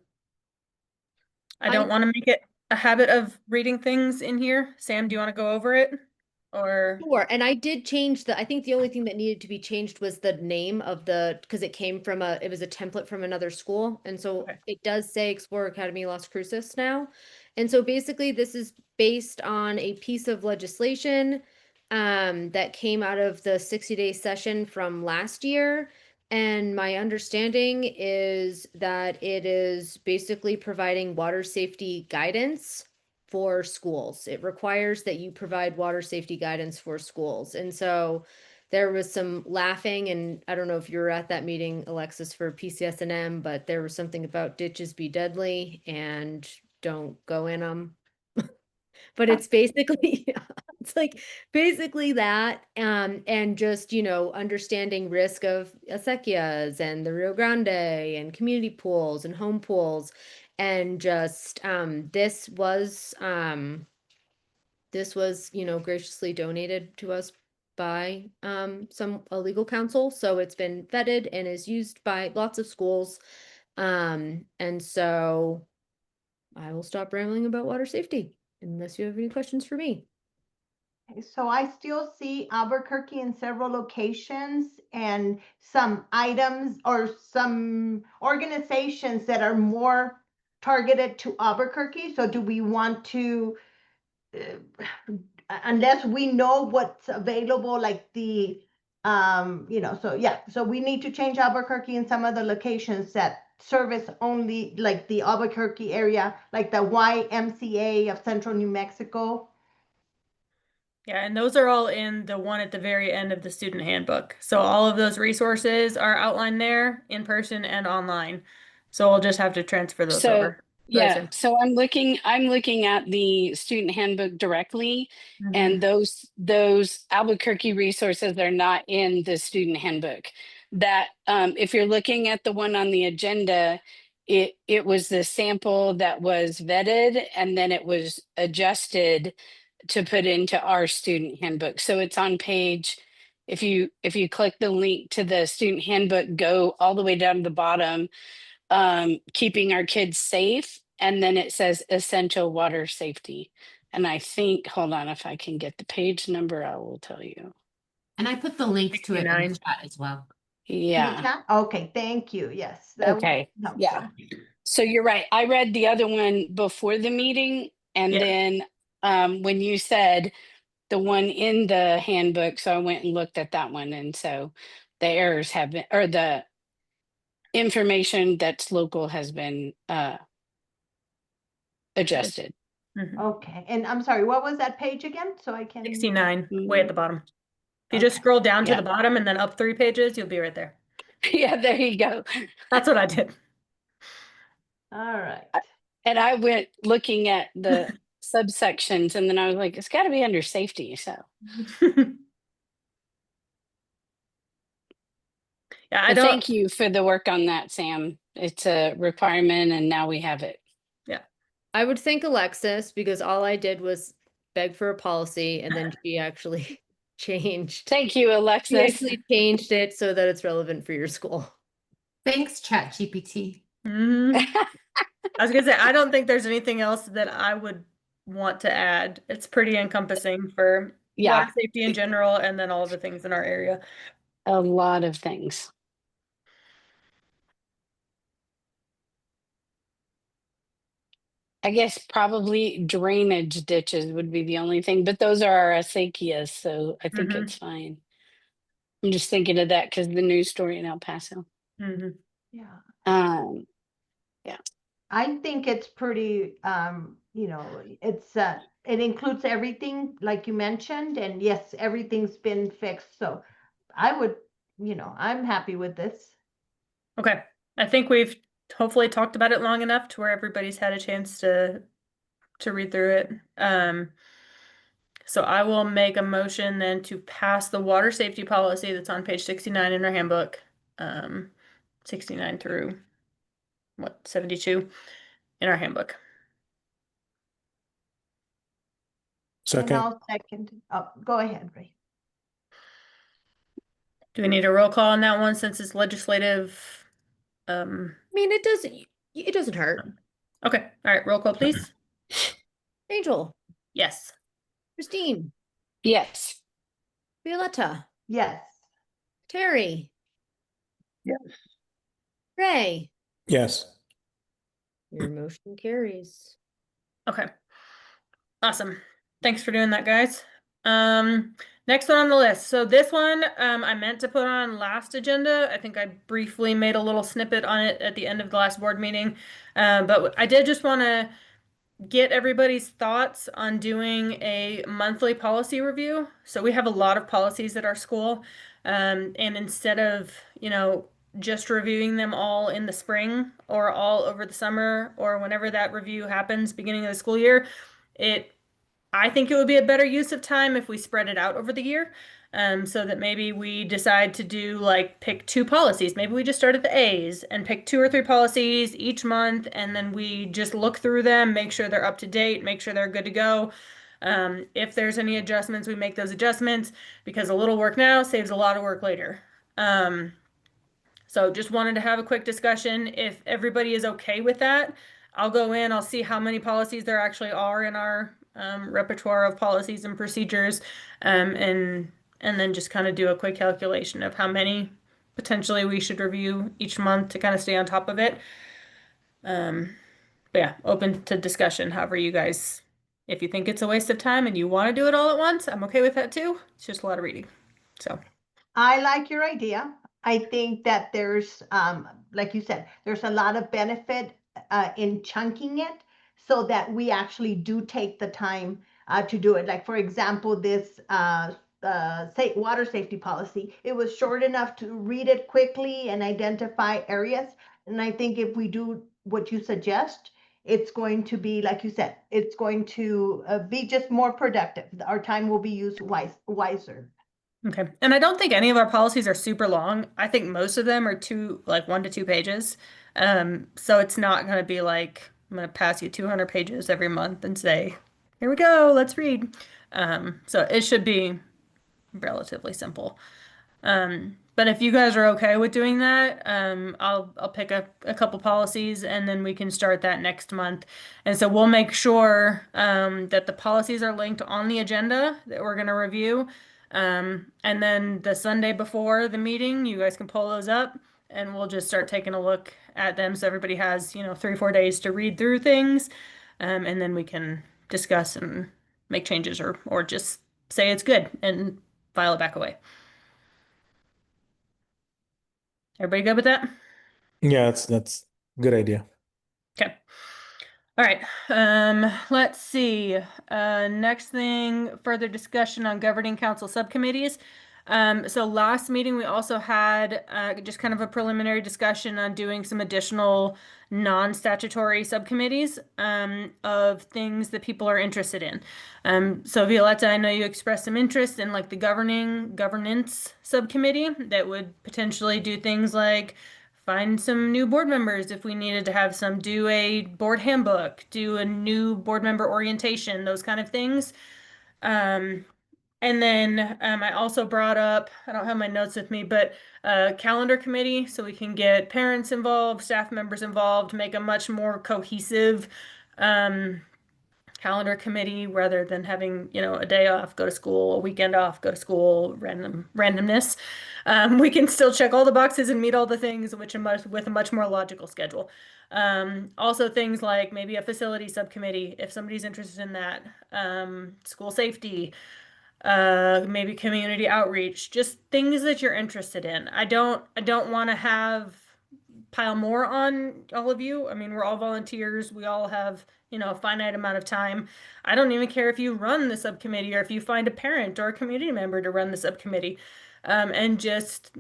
Speaker 1: don't want to make it a habit of reading things in here. Sam, do you want to go over it? Or
Speaker 2: Sure, and I did change I think the only thing that needed to be changed was the name of because it came from it was a template from another school. And so
Speaker 1: Okay.
Speaker 2: it does say Explorer Academy Las Cruces now. And so basically this is based on a piece of legislation that came out of the 60-day session from last year. And my understanding is that it is basically providing water safety guidance for schools. It requires that you provide water safety guidance for schools. And so there was some laughing, and I don't know if you were at that meeting, Alexis, for PCS&M, but there was something about ditches be deadly and don't go in them. But it's basically it's like basically that and just, you know, understanding risk of acequias and the Rio Grande and community pools and home pools, and just this was, you know, graciously donated to us by a legal counsel, so it's been vetted and is used by lots of schools. And so I will stop rambling about water safety unless you have any questions for me.
Speaker 4: So I still see Albuquerque in several locations and some items or some organizations that are more targeted to Albuquerque. So do we want to, unless we know what's available, like the, so yeah, so we need to change Albuquerque in some of the locations that service only like the Albuquerque area, like the YMCA of Central New Mexico.
Speaker 1: Yeah, and those are all in the one at the very end of the student handbook. So all of those resources are outlined there in person and online. So we'll just have to transfer those
Speaker 3: So
Speaker 1: over really
Speaker 3: yeah,
Speaker 1: soon.
Speaker 3: so I'm looking at the student handbook directly, and
Speaker 1: Mhm.
Speaker 3: those Albuquerque resources are not in the student handbook. That if you're looking at the one on the agenda, it was the sample that was vetted and then it was adjusted to put into our student handbook. So it's on page, if you click the link to the student handbook, go all the way down to the bottom, keeping our kids safe, and then it says essential water safety. And I think, hold on, if I can get the page number, I will tell you.
Speaker 6: And I put the link to it in the
Speaker 1: 69.
Speaker 6: chat as well.
Speaker 4: In the
Speaker 3: Yeah.
Speaker 4: chat? Okay, thank you. Yes, that would
Speaker 3: Okay.
Speaker 4: be
Speaker 3: Yeah.
Speaker 4: helpful.
Speaker 3: So you're right. I read the other one before the meeting, and
Speaker 1: Yeah.
Speaker 3: then when you said the one in the handbook, so I went and looked at that one, and so the errors have been, or the information that's local has been adjusted.
Speaker 1: Mhm.
Speaker 4: Okay, and I'm sorry, what was that page again? So I can.
Speaker 1: 69, way at the bottom. If you just
Speaker 4: Okay.
Speaker 1: scroll down to
Speaker 3: Yeah.
Speaker 1: the bottom and then up 3 pages, you'll be right there.
Speaker 3: Yeah, there you go.
Speaker 1: That's what I did.
Speaker 4: All right.
Speaker 3: And I went looking at the subsections, and then I was like, it's got to be under safety. So,
Speaker 1: Yeah, I
Speaker 3: but
Speaker 1: don't.
Speaker 3: thank you for the work on that, Sam. It's a requirement, and now we have it.
Speaker 1: Yeah.
Speaker 2: I would thank Alexis because all I did was beg for a policy and then she actually changed.
Speaker 3: Thank you,
Speaker 2: She
Speaker 3: Alexis.
Speaker 2: actually changed it so that it's relevant for your school.
Speaker 6: Thanks, ChatGPT.
Speaker 1: Mhm. I was gonna say, I don't think there's anything else that I would want to add. It's pretty encompassing for water
Speaker 3: Yeah,
Speaker 1: safety in general and then all of the things in our area.
Speaker 3: a lot of things. I guess probably drainage ditches would be the only thing, but those are our acequias, so I think
Speaker 1: Mhm.
Speaker 3: it's fine. I'm just thinking of that because the news story in El Paso.
Speaker 1: Mhm.
Speaker 4: Yeah.
Speaker 3: Um,
Speaker 4: I think it's pretty, it's, it includes everything like you mentioned, and yes, everything's been fixed. So I would, I'm happy with this.
Speaker 1: Okay. I think we've hopefully talked about it long enough to where everybody's had a chance to read through it. So I will make a motion then to pass the water safety policy that's on page 69 in our handbook. 69 through what, 72 in our handbook.
Speaker 4: And
Speaker 5: Second.
Speaker 4: I'll second. Oh, go ahead, Ray.
Speaker 1: Do we need a roll call on that one since it's legislative?
Speaker 2: I mean, it doesn't hurt.
Speaker 1: Okay. All right. Roll call, please.
Speaker 2: Angel,
Speaker 1: Yes.
Speaker 2: Christine,
Speaker 3: yes.
Speaker 2: Violetta,
Speaker 4: Yes.
Speaker 2: Terry,
Speaker 7: Yes.
Speaker 2: Ray.
Speaker 5: Yes.
Speaker 2: Your motion carries.
Speaker 1: Okay. Awesome. Thanks for doing that, guys. Next one on the list. So this one, I meant to put on last agenda. I think I briefly made a little snippet on it at the end of the last board meeting. But I did just want to get everybody's thoughts on doing a monthly policy review. So we have a lot of policies at our school. And instead of, just reviewing them all in the spring or all over the summer or whenever that review happens, beginning of the school year, I think it would be a better use of time if we spread it out over the year. So that maybe we decide to do like pick 2 policies. Maybe we just start at the A's and pick 2 or 3 policies each month, and then we just look through them, make sure they're up to date, make sure they're good to go. If there's any adjustments, we make those adjustments because a little work now saves a lot of work later. So just wanted to have a quick discussion. If everybody is okay with that, I'll go in, I'll see how many policies there actually are in our repertoire of policies and procedures, and then just kind of do a quick calculation of how many potentially we should review each month to kind of stay on top of it. But yeah, open to discussion. However, you guys, if you think it's a waste of time and you want to do it all at once, I'm okay with that too. It's just a lot of reading. So,
Speaker 4: I like your idea. I think that there's, like you said, there's a lot of benefit in chunking it so that we actually do take the time to do it. Like, for example, this say water safety policy, it was short enough to read it quickly and identify areas. And I think if we do what you suggest, it's going to be, like you said, it's going to be just more productive. Our time will be used wiser.
Speaker 1: okay. And I don't think any of our policies are super long. I think most of them are like 1 to 2 pages. So it's not going to be like, I'm going to pass you 200 pages every month and say, here we go, let's read. So it should be relatively simple. But if you guys are okay with doing that, I'll pick up a couple policies and then we can start that next month. And so we'll make sure that the policies are linked on the agenda that we're going to review. And then the Sunday before the meeting, you guys can pull those up and we'll just start taking a look at them. So everybody has, 3 or 4 days to read through things. And then we can discuss and make changes or just say it's good and file it back away. Everybody good with that?
Speaker 5: Yeah, that's a good idea.
Speaker 1: Okay. All right. Let's see. Next thing, further discussion on governing council subcommittees. So last meeting, we also had just kind of a preliminary discussion on doing some additional non-statutory subcommittees of things that people are interested in. So Violetta, I know you expressed some interest in like the governance subcommittee that would potentially do things like find some new board members if we needed to have some, do a board handbook, do a new board member orientation, those kind of things. And then I also brought up, I don't have my notes with me, but calendar committee so we can get parents involved, staff members involved, make a much more cohesive calendar committee rather than having, a day off, go to school, a weekend off, go to school, randomness. We can still check all the boxes and meet all the things, with a much more logical schedule. Also things like maybe a facility subcommittee, if somebody's interested in that, school safety, maybe community outreach, just things that you're interested in. I don't want to pile more on all of you. I mean, we're all volunteers. We all have, a finite amount of time. I don't even care if you run the subcommittee or if you find a parent or a community member to run the subcommittee. And just,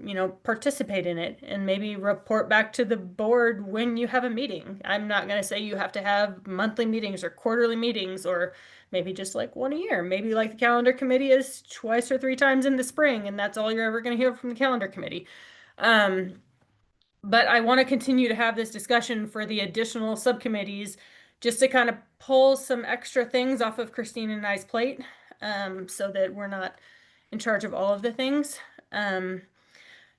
Speaker 1: participate in it and maybe report back to the board when you have a meeting. I'm not going to say you have to have monthly meetings or quarterly meetings or maybe just like one a year. Maybe like the calendar committee is twice or 3 times in the spring and that's all you're ever going to hear from the calendar committee. But I want to continue to have this discussion for the additional subcommittees just to kind of pull some extra things off of Christine and I's plate so that we're not in charge of all of the things.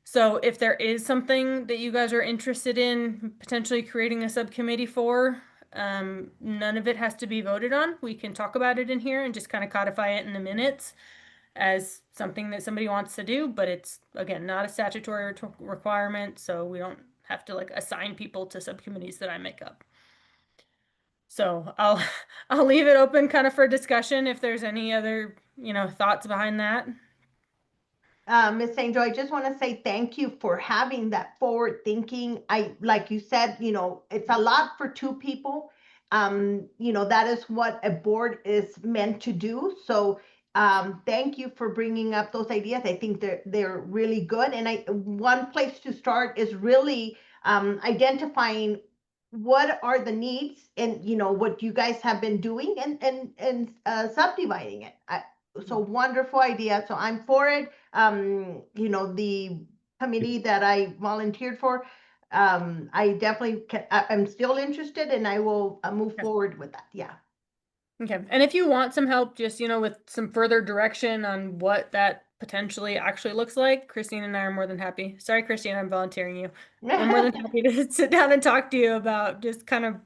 Speaker 1: So if there is something that you guys are interested in potentially creating a subcommittee for, none of it has to be voted on. We can talk about it in here and just kind of codify it in the minutes as something that somebody wants to do, but it's, again, not a statutory requirement, so we don't have to like assign people to subcommittees that I make up. So I'll leave it open kind of for discussion if there's any other, thoughts behind that.
Speaker 4: Ms. St. Joy, I just want to say thank you for having that forward thinking. Like you said, it's a lot for 2 people. That is what a board is meant to do. So thank you for bringing up those ideas. I think they're really good. And one place to start is really identifying what are the needs and what you guys have been doing and subdividing it. So wonderful idea. So I'm for it. The committee that I volunteered for, I definitely I'm still interested and I will move forward with that. Yeah.
Speaker 1: Okay. And if you want some help, just, with some further direction on what that potentially actually looks like, Christine and I are more than happy. Sorry, Christine, I'm volunteering you. I'm more than happy to sit down and talk to you about just kind of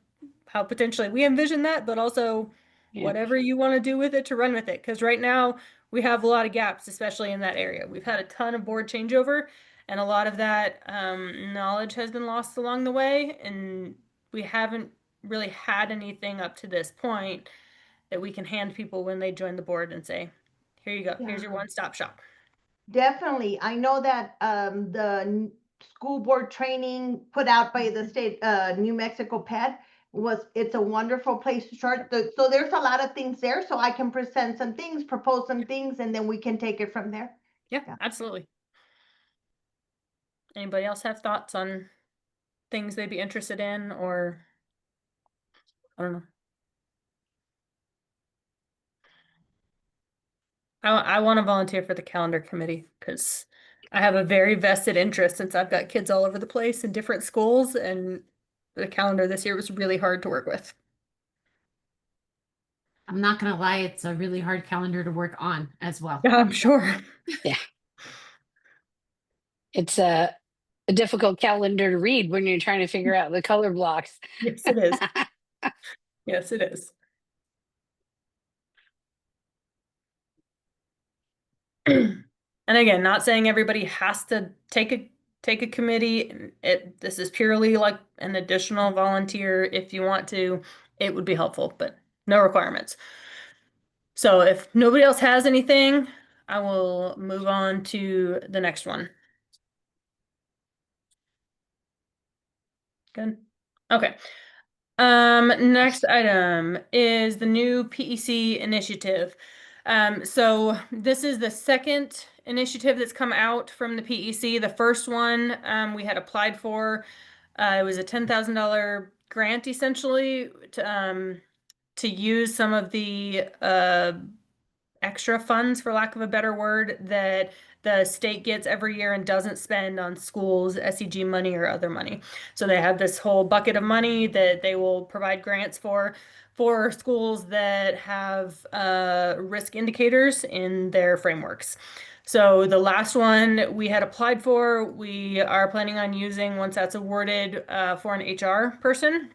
Speaker 1: how potentially we envision that, but also
Speaker 3: Yeah.
Speaker 1: whatever you want to do with it to run with it. Because right now we have a lot of gaps, especially in that area. We've had a ton of board changeover, and a lot of that knowledge has been lost along the way, and we haven't really had anything up to this point that we can hand people when they join the board and say, here you go, here's your
Speaker 4: Yeah.
Speaker 1: one-stop shop.
Speaker 4: Definitely. I know that school board training put out by the state, New Mexico Pet it's a wonderful place to start. So there's a lot of things there. So I can present some things, propose some things, and then we can take it from there.
Speaker 1: Yeah,
Speaker 4: Yeah.
Speaker 1: absolutely. Anybody else have thoughts on things they'd be interested in, or I don't know. I want to volunteer for the calendar committee because I have a very vested interest since I've got kids all over the place in different schools, and the calendar this year was really hard to work with.
Speaker 6: I'm not gonna lie, it's a really hard calendar to work on as well.
Speaker 1: Yeah, I'm sure.
Speaker 3: Yeah. It's a difficult calendar to read when you're trying to figure out the color blocks.
Speaker 1: Yes, it is. Yes, it is. And again, not saying everybody has to take a committee. This is purely like an additional volunteer. If you want to, it would be helpful, but no requirements. So if nobody else has anything, I will move on to the next one. Good. Okay. Next item is the new PEC initiative. So this is the second initiative that's come out from the PEC. The first one, we had applied for, it was a $10,000 grant essentially to use some of the, extra funds, for lack of a better word, that the state gets every year and doesn't spend on schools, SEG money or other money. So they have this whole bucket of money that they will provide grants for schools that have risk indicators in their frameworks. So the last one we had applied for, we are planning on using once that's awarded for an HR person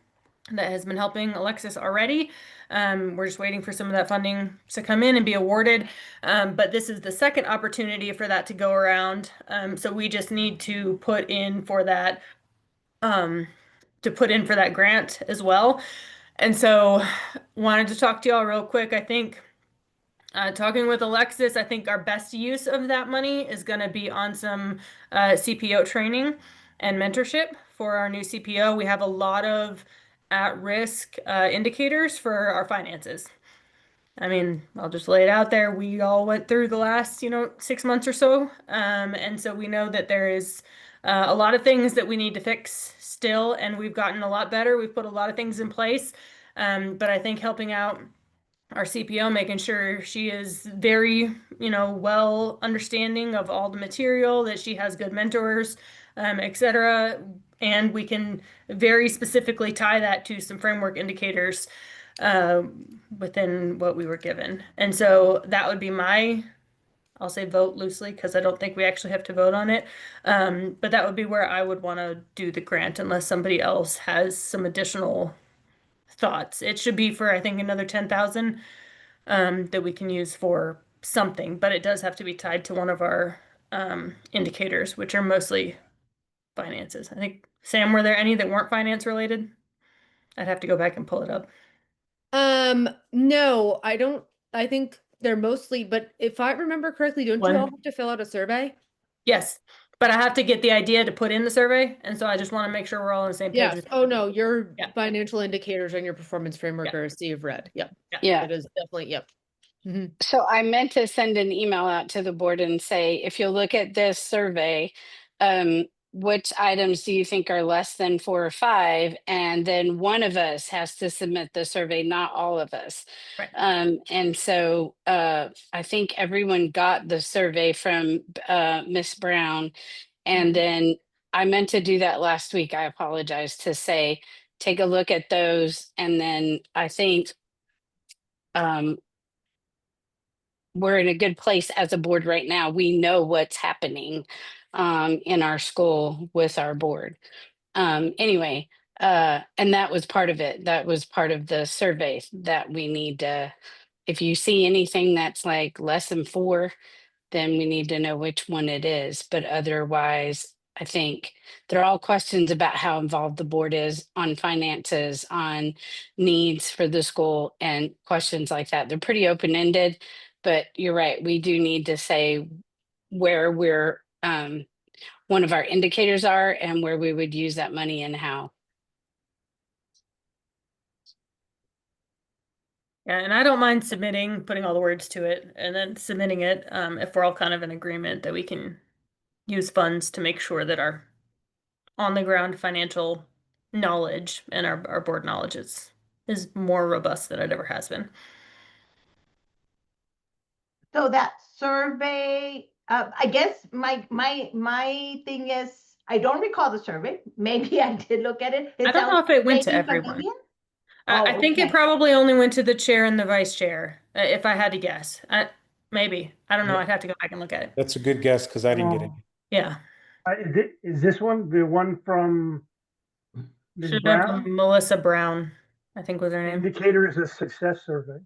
Speaker 1: that has been helping Alexis already. We're just waiting for some of that funding to come in and be awarded. But this is the second opportunity for that to go around. So we just need to put in for that, grant as well. And so wanted to talk to y'all real quick. I think talking with Alexis, I think our best use of that money is going to be on some CPO training and mentorship for our new CPO. We have a lot of at-risk indicators for our finances. I mean, I'll just lay it out there. We all went through the last, 6 months or so. And so we know that there is a lot of things that we need to fix still, and we've gotten a lot better. We've put a lot of things in place. But I think helping out our CPO, making sure she is very, well understanding of all the material, that she has good mentors, etc. And we can very specifically tie that to some framework indicators within what we were given. And so that would be I'll say vote loosely because I don't think we actually have to vote on it. But that would be where I would want to do the grant unless somebody else has some additional thoughts. It should be for, I think, another 10,000 that we can use for something, but it does have to be tied to one of our indicators, which are mostly finances. I think, Sam, were there any that weren't finance related? I'd have to go back and pull it up.
Speaker 2: No, I don't. I think they're mostly, but if I remember correctly, don't you all
Speaker 1: One.
Speaker 2: have to fill out a survey?
Speaker 1: Yes, but I have to get the idea to put in the survey, and so I just want to make sure we're all on the same page.
Speaker 2: Yes. Oh, no, your
Speaker 1: Yeah.
Speaker 2: financial indicators and your performance framework
Speaker 1: Yeah.
Speaker 2: are a sea of red. Yep.
Speaker 3: Yeah.
Speaker 2: It is definitely, yep. Mhm.
Speaker 3: So I meant to send an email out to the board and say, if you look at this survey, which items do you think are less than 4 or 5? And then one of us has to submit the survey, not all of us.
Speaker 1: Right.
Speaker 3: And so I think everyone got the survey from Miss Brown. And then I meant to do that last week. I apologize, to say, take a look at those. And then I think we're in a good place as a board right now. We know what's happening in our school with our board. Anyway, And that was part of it. That was part of the survey that we need to, if you see anything that's like less than 4, then we need to know which one it is. But otherwise, I think they're all questions about how involved the board is on finances, on needs for the school, and questions like that. They're pretty open-ended, but you're right. We do need to say where we're, one of our indicators are and where we would use that money and how.
Speaker 1: Yeah, and I don't mind submitting, putting all the words to it, and then submitting it, if we're all kind of in agreement that we can use funds to make sure that our on-the-ground financial knowledge and our board knowledge is more robust than it ever has been.
Speaker 4: So that survey, I guess my thing is, I don't recall the survey. Maybe I did look at it.
Speaker 1: I
Speaker 4: It
Speaker 1: don't know
Speaker 4: sounds
Speaker 1: if it went to
Speaker 4: maybe
Speaker 1: everyone.
Speaker 4: familiar.
Speaker 1: I
Speaker 4: Oh,
Speaker 1: think it
Speaker 4: okay.
Speaker 1: probably only went to the chair and the vice chair, if I had to guess. Maybe. I don't know.
Speaker 5: Yeah.
Speaker 1: I'd have to go back and look at it.
Speaker 5: That's a good guess because I didn't get it.
Speaker 1: Yeah.
Speaker 7: Is this one the one from Ms.
Speaker 1: Should have been
Speaker 7: Brown?
Speaker 1: from Melissa Brown, I think was her name.
Speaker 7: Indicators of success survey.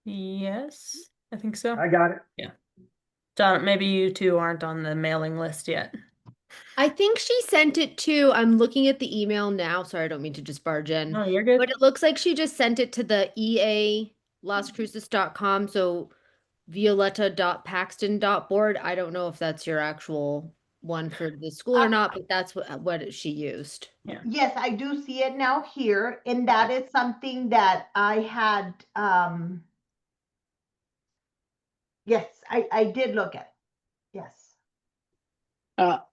Speaker 1: Yes, I think so.
Speaker 7: I got it.
Speaker 1: John, maybe you two aren't on the mailing list yet.
Speaker 2: I think she sent it to, I'm looking at the email now. Sorry, I don't mean to just barge in.
Speaker 1: Oh, you're good.
Speaker 2: But it looks like she just sent it to the EALascruces.com. So violetta.paxton.board. I don't know if that's your actual one for the school or not, but that's what she used.
Speaker 1: Yeah.
Speaker 4: Yes, I do see it now here, and that is something that I had, yes, I did look at it. Yes.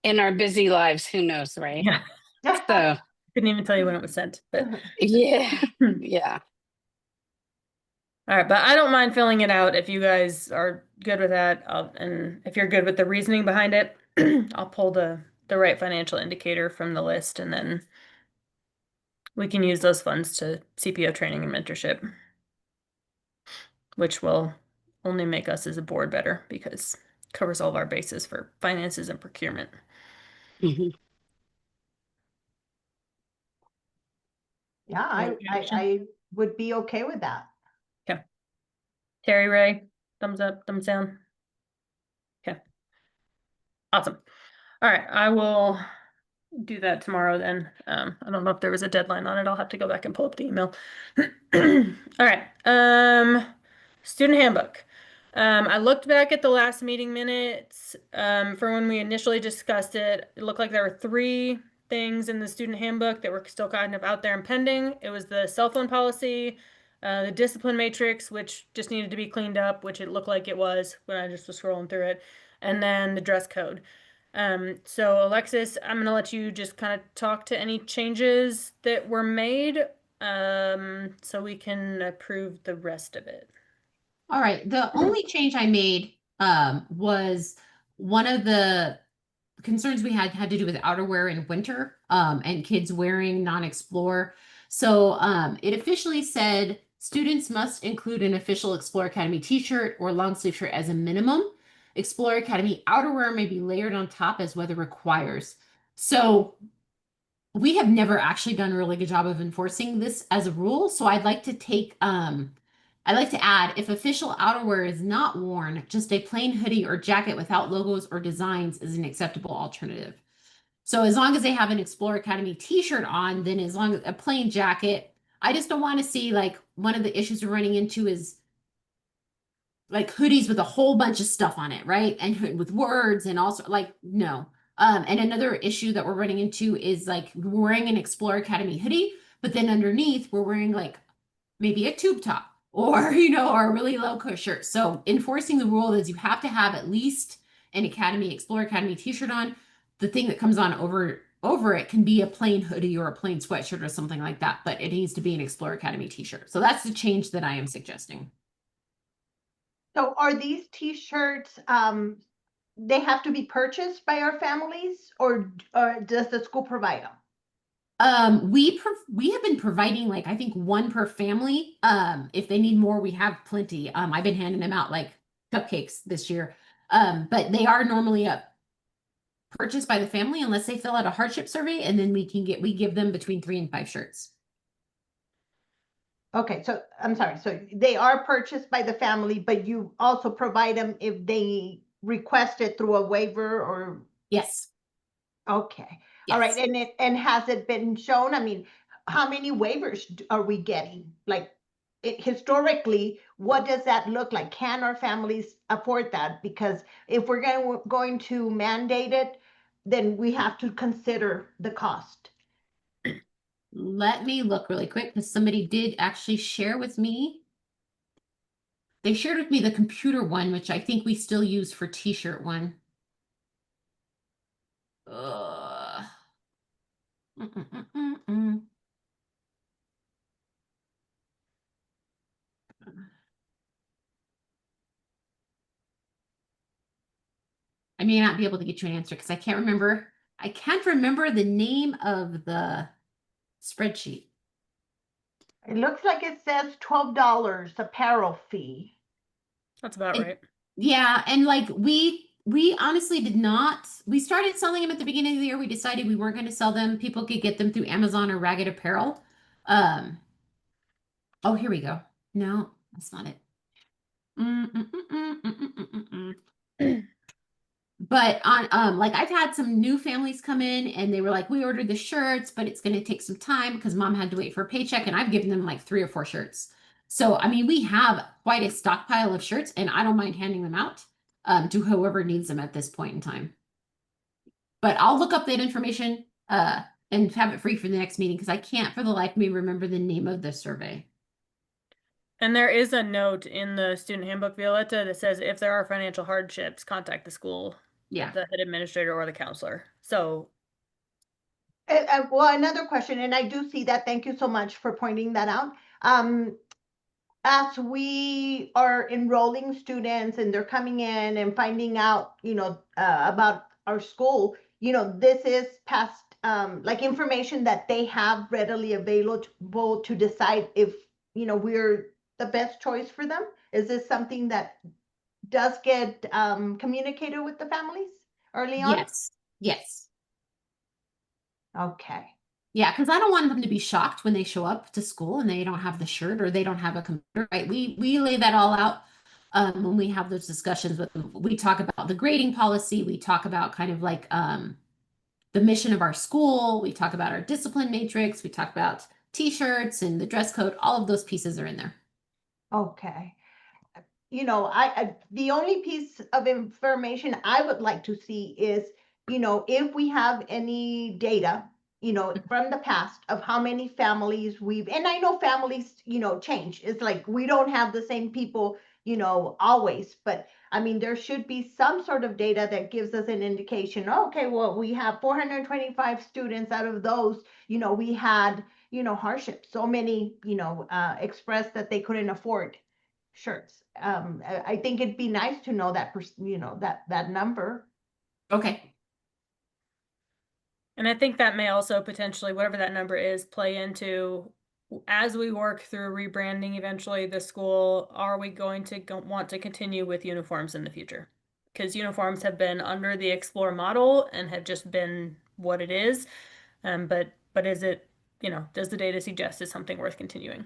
Speaker 3: In our busy lives, who knows, right?
Speaker 1: Yeah.
Speaker 3: So,
Speaker 1: Couldn't even tell you when it was sent, but
Speaker 3: yeah, yeah.
Speaker 1: all right, but I don't mind filling it out if you guys are good with that. And if you're good with the reasoning behind it, I'll pull the right financial indicator from the list, and then we can use those funds to CPO training and mentorship, which will only make us as a board better because it covers all of our bases for finances and procurement.
Speaker 3: Mhm.
Speaker 4: Yeah, I would be okay with that.
Speaker 1: Okay. Terry, Ray, thumbs up, thumbs down. Okay. Awesome. All right, I will do that tomorrow then. I don't know if there was a deadline on it. I'll have to go back and pull up the email. All right. Student handbook. I looked back at the last meeting minutes for when we initially discussed it. It looked like there were 3 things in the student handbook that were still kind of out there and pending. It was the cell phone policy, the discipline matrix, which just needed to be cleaned up, which it looked like it was when I just was scrolling through it, and then the dress code. So Alexis, I'm gonna let you just kind of talk to any changes that were made, so we can approve the rest of it.
Speaker 6: All right. The only change I made was one of the concerns we had to do with outerwear in winter and kids wearing non-Explore. So it officially said students must include an official Explore Academy t-shirt or long sleeve shirt as a minimum. Explore Academy outerwear may be layered on top as weather requires. So we have never actually done a really good job of enforcing this as a rule. So I'd like to add, if official outerwear is not worn, just a plain hoodie or jacket without logos or designs is an acceptable alternative. So as long as they have an Explore Academy t-shirt on, then as long as a plain jacket, I just don't want to see, like, one of the issues we're running into is like hoodies with a whole bunch of stuff on it, right? And with words and also like, no. And another issue that we're running into is like wearing an Explore Academy hoodie, but then underneath we're wearing like maybe a tube top or, or a really low cut shirt. So enforcing the rule is you have to have at least an Explore Academy t-shirt on. The thing that comes on over it can be a plain hoodie or a plain sweatshirt or something like that, but it needs to be an Explore Academy t-shirt. So that's the change that I am suggesting.
Speaker 4: So are these t-shirts, they have to be purchased by our families or does the school provide them?
Speaker 6: We have been providing like I think one per family. If they need more, we have plenty. I've been handing them out like cupcakes this year. But they are normally purchased by the family unless they fill out a hardship survey, and then we give them between 3 and 5 shirts.
Speaker 4: Okay, so I'm sorry. So they are purchased by the family, but you also provide them if they request it through a waiver or,
Speaker 6: Yes.
Speaker 4: okay. All right.
Speaker 6: Yes.
Speaker 4: And has it been shown? I mean, how many waivers are we getting? Like historically, what does that look like? Can our families afford that? Because if we're going to mandate it, then we have to consider the cost.
Speaker 6: Let me look really quick because somebody did actually share with me. They shared with me the computer one, which I think we still use for t-shirt one. Ugh. I may not be able to get you an answer because I can't remember. I can't remember the name of the spreadsheet.
Speaker 4: It looks like it says $12 apparel fee.
Speaker 1: That's about
Speaker 6: It-
Speaker 1: right.
Speaker 6: Yeah, and like we honestly did not. We started selling them at the beginning of the year. We decided we weren't going to sell them. People could get them through Amazon or Ragged Apparel. Oh, here we go. No, that's not it. But on like I've had some new families come in and they were like, we ordered the shirts, but it's going to take some time because mom had to wait for a paycheck, and I've given them like 3 or 4 shirts. So I mean, we have quite a stockpile of shirts, and I don't mind handing them out to whoever needs them at this point in time. But I'll look up that information and have it free for the next meeting because I can't for the life of me remember the name of the survey.
Speaker 1: And there is a note in the student handbook, Violetta, that says if there are financial hardships, contact the school,
Speaker 6: Yeah.
Speaker 1: the head administrator or the counselor. So
Speaker 4: Well, another question, and I do see that. Thank you so much for pointing that out. As we are enrolling students and they're coming in and finding out, about our school, this is past, like information that they have readily available to decide if, we're the best choice for them. Is this something that does get communicated with the families early on?
Speaker 6: Yes. Yes.
Speaker 4: Okay.
Speaker 6: Yeah, because I don't want them to be shocked when they show up to school and they don't have the shirt or they don't have a computer, right? We lay that all out when we have those discussions with them. We talk about the grading policy. We talk about kind of like the mission of our school. We talk about our discipline matrix. We talk about t-shirts and the dress code. All of those pieces are in there.
Speaker 4: Okay. I the only piece of information I would like to see is, if we have any data, from the past of how many families and I know families, change. It's like we don't have the same people, always, but I mean, there should be some sort of data that gives us an indication. Okay, well, we have 425 students. Out of those, we had, hardship. So many, expressed that they couldn't afford shirts. I think it'd be nice to know that, that number.
Speaker 6: Okay.
Speaker 1: And I think that may also potentially, whatever that number is, play into as we work through rebranding eventually the school, are we going to want to continue with uniforms in the future? Because uniforms have been under the Explore model and have just been what it is. But is it, does the data suggest is something worth continuing?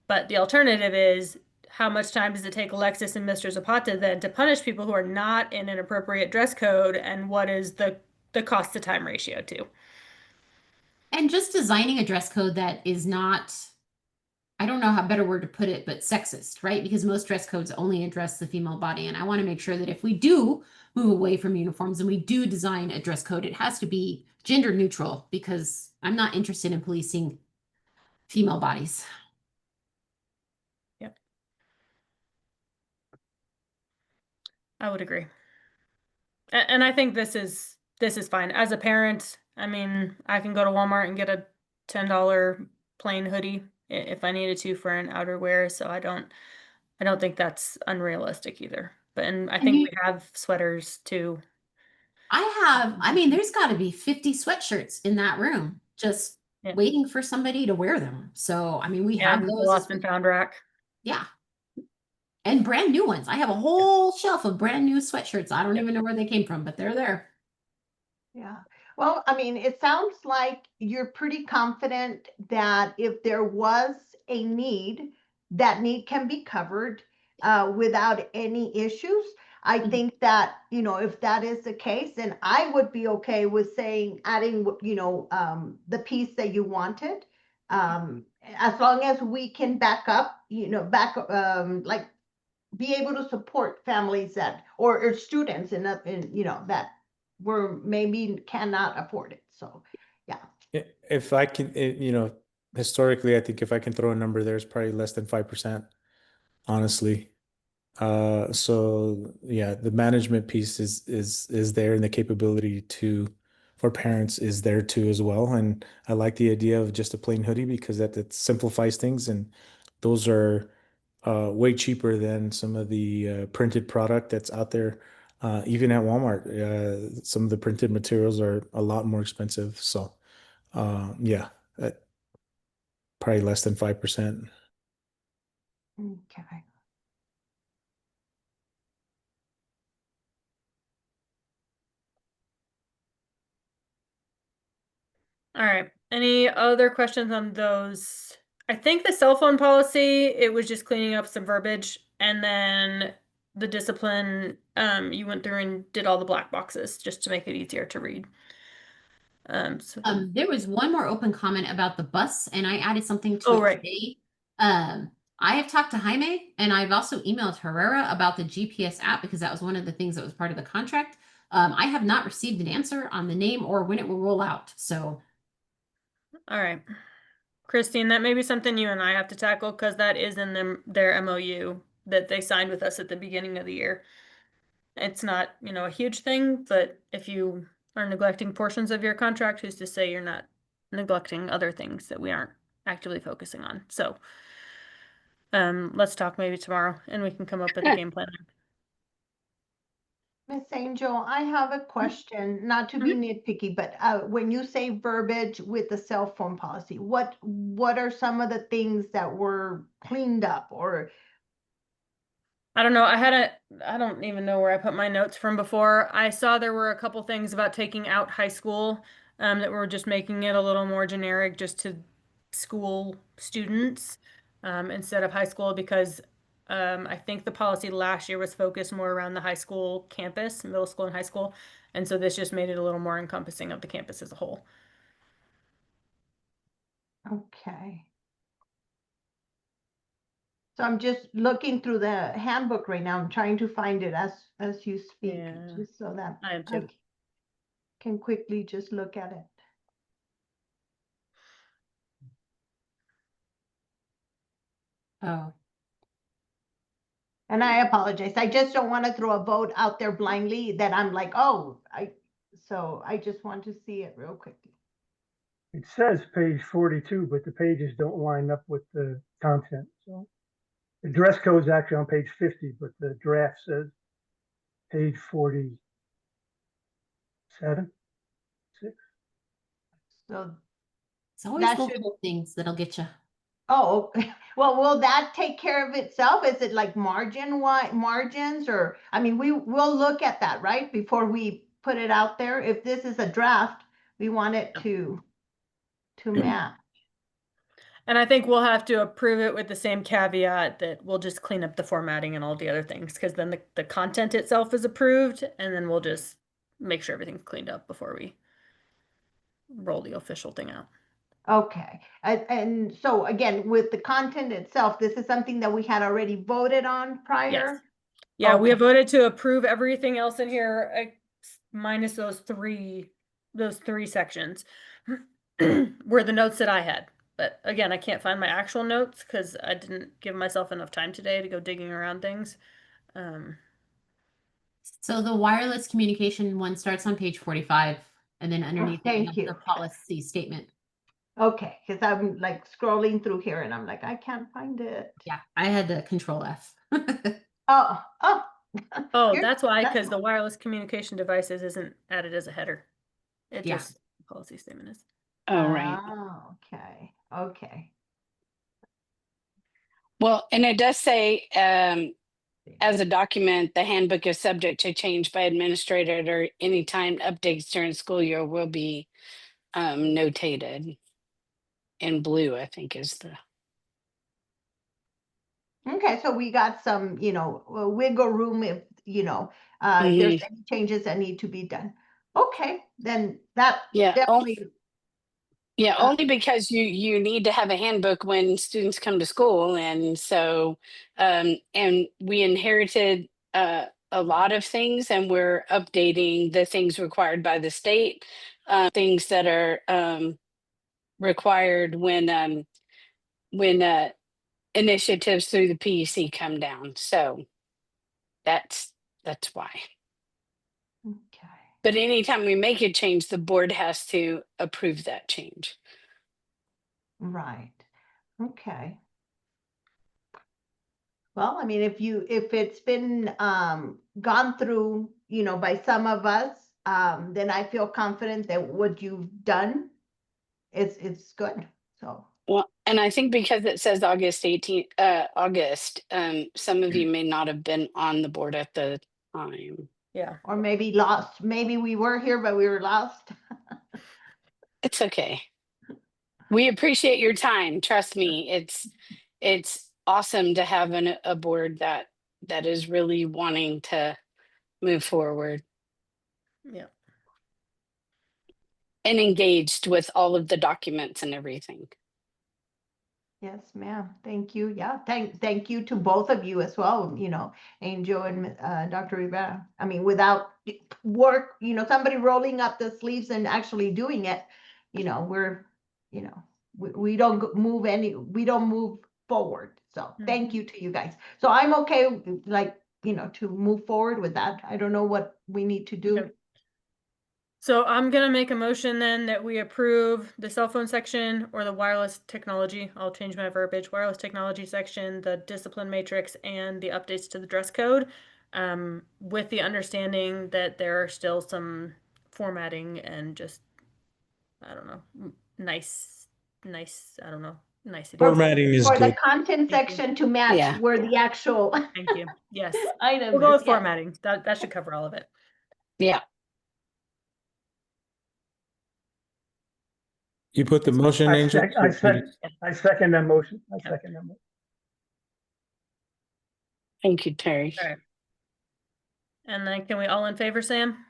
Speaker 1: But the alternative is, how much time does it take Alexis and Mr. Zapata then to punish people who are not in an appropriate dress code, and what is the cost to time ratio too?
Speaker 6: And just designing a dress code that is not, I don't know how better word to put it, but sexist, right? Because most dress codes only address the female body. And I want to make sure that if we do move away from uniforms and we do design a dress code, it has to be gender neutral because I'm not interested in policing female bodies.
Speaker 1: Yep. I would agree. And I think this is fine. As a parent, I mean, I can go to Walmart and get a $10 plain hoodie if I needed to for an outerwear. So I don't think that's unrealistic either. But and I think we have sweaters too.
Speaker 6: I mean, there's got to be 50 sweatshirts in that room just
Speaker 1: Yeah.
Speaker 6: waiting for somebody to wear them. So, I mean, we have
Speaker 1: And the
Speaker 6: those.
Speaker 1: lost and found rack.
Speaker 6: Yeah. And brand new ones. I have a whole shelf of brand new sweatshirts. I don't even know where they came from, but they're there.
Speaker 4: Yeah. Well, I mean, it sounds like you're pretty confident that if there was a need, that need can be covered without any issues. I
Speaker 6: Mhm.
Speaker 4: think that, if that is the case, then I would be okay with saying, adding, the piece that you wanted. As long as we can back up, like be able to support families that or students that were maybe cannot afford it. So yeah.
Speaker 5: If I can, historically, I think if I can throw a number there, it's probably less than 5%, honestly. So yeah, the management piece is there, and the capability to for parents is there too as well. And I like the idea of just a plain hoodie because that simplifies things, and those are way cheaper than some of the printed product that's out there. Even at Walmart, some of the printed materials are a lot more expensive. So yeah, uh, probably less than 5%.
Speaker 4: Okay.
Speaker 1: All right. Any other questions on those? I think the cell phone policy, it was just cleaning up some verbiage, and then the discipline, you went through and did all the black boxes just to make it easier to read. So
Speaker 6: There was one more open comment about the bus, and I added something to
Speaker 1: Oh,
Speaker 6: it
Speaker 1: right.
Speaker 6: today. I have talked to Jaime, and I've also emailed Herrera about the GPS app because that was one of the things that was part of the contract. I have not received an answer on the name or when it will roll out. So,
Speaker 1: All right. Christine, that may be something you and I have to tackle because that is in their MOU that they signed with us at the beginning of the year. It's not, a huge thing, but if you are neglecting portions of your contract, who's to say you're not neglecting other things that we aren't actively focusing on? So, let's talk maybe tomorrow and we can come up with a game plan.
Speaker 4: Miss Angel, I have a question, not to be nitpicky, but when you say verbiage with the cell phone policy, what are some of the things that were cleaned up or
Speaker 1: I don't know. I don't even know where I put my notes from before. I saw there were a couple things about taking out high school, that were just making it a little more generic just to school students, instead of high school because, I think the policy last year was focused more around the high school campus, middle school and high school. And so this just made it a little more encompassing of the campus as a whole.
Speaker 4: okay. So I'm just looking through the handbook right now. I'm trying to find it as you speak,
Speaker 1: Yeah,
Speaker 4: just so that
Speaker 1: I am
Speaker 4: I
Speaker 1: too.
Speaker 4: can quickly just look at it.
Speaker 6: oh,
Speaker 4: And I apologize. I just don't want to throw a vote out there blindly that I'm like, oh, so I just want to see it real quickly.
Speaker 7: It says page 42, but the pages don't line up with the content. So the dress code is actually on page 50, but the draft says page 47, 6.
Speaker 4: So
Speaker 6: it's always
Speaker 4: that
Speaker 6: the
Speaker 4: should,
Speaker 6: little things that'll get you.
Speaker 4: oh, well, will that take care of itself? Is it like margins or, I mean, we'll look at that, right? Before we put it out there. If this is a draft, we want it to match.
Speaker 1: And I think we'll have to approve it with the same caveat that we'll just clean up the formatting and all the other things, because then the content itself is approved, and then we'll just make sure everything's cleaned up before we roll the official thing out.
Speaker 4: Okay, and so again, with the content itself, this is something that we had already voted on
Speaker 1: Yes.
Speaker 4: prior?
Speaker 1: Yeah, we have
Speaker 4: Okay.
Speaker 1: voted to approve everything else in here, minus those three sections were the notes that I had. But again, I can't find my actual notes because I didn't give myself enough time today to go digging around things.
Speaker 6: So the wireless communication one starts on page 45, and then underneath it, you
Speaker 4: Thank
Speaker 6: have
Speaker 4: you.
Speaker 6: the policy statement.
Speaker 4: Okay, because I'm like scrolling through here and I'm like, I can't find it.
Speaker 6: Yeah, I had to control F.
Speaker 4: Oh,
Speaker 1: Oh,
Speaker 4: You're-
Speaker 1: that's why,
Speaker 4: that's
Speaker 1: because the
Speaker 4: fine.
Speaker 1: wireless communication devices isn't added as a header. It
Speaker 6: Yeah.
Speaker 1: just, policy statement is.
Speaker 3: Oh, right.
Speaker 4: Okay.
Speaker 3: Well, and it does say as a document, the handbook is subject to change by administrator or any time updates during school year will be notated in blue, I think is the.
Speaker 4: Okay, so we got some, wiggle room if, if there's any changes that need to be done. Okay, then that
Speaker 3: Yeah,
Speaker 4: definitely,
Speaker 3: only because you need to have a handbook when students come to school, and so and we inherited a lot of things, and we're updating the things required by the state, things that are required when initiatives through the PEC come down. So that's why.
Speaker 4: okay,
Speaker 3: But anytime we make a change, the board has to approve that change.
Speaker 4: right, okay. Well, I mean, if it's been gone through, by some of us, then I feel confident that what you've done it's good. So
Speaker 3: Well, and I think because it says August 18th, some of you may not have been on the board at the time.
Speaker 1: Yeah.
Speaker 4: or maybe lost. Maybe we were here, but we were lost.
Speaker 3: It's okay. We appreciate your time. Trust me, it's awesome to have a board that is really wanting to move forward
Speaker 1: Yeah.
Speaker 3: and engaged with all of the documents and everything.
Speaker 4: Yes, ma'am. Thank you. Yeah, thank you to both of you as well, Angel and Dr. Rivera. I mean, without work, somebody rolling up the sleeves and actually doing it, we're, we don't we don't move forward. So thank you to you guys. So I'm okay, like, to move forward with that. I don't know what we need to do.
Speaker 1: Okay. So I'm gonna make a motion then that we approve the cell phone section or the wireless technology. I'll change my verbiage. Wireless technology section, the discipline matrix, and the updates to the dress code, with the understanding that there are still some formatting and just, I don't know, nice, I don't know, niceties.
Speaker 5: Formatting is
Speaker 4: For the
Speaker 5: good.
Speaker 4: content
Speaker 1: Thank you.
Speaker 4: section to match
Speaker 3: Yeah.
Speaker 4: where the actual
Speaker 1: Thank you. Yes.
Speaker 4: item
Speaker 1: We'll go
Speaker 4: is.
Speaker 1: with
Speaker 4: Yeah.
Speaker 1: formatting. That should cover all of it.
Speaker 3: Yeah.
Speaker 5: You put the motion, Angel?
Speaker 7: I second that motion. I
Speaker 1: Yeah.
Speaker 7: second that motion.
Speaker 3: Thank you, Terry.
Speaker 1: All right. And then can we all in favor, Sam?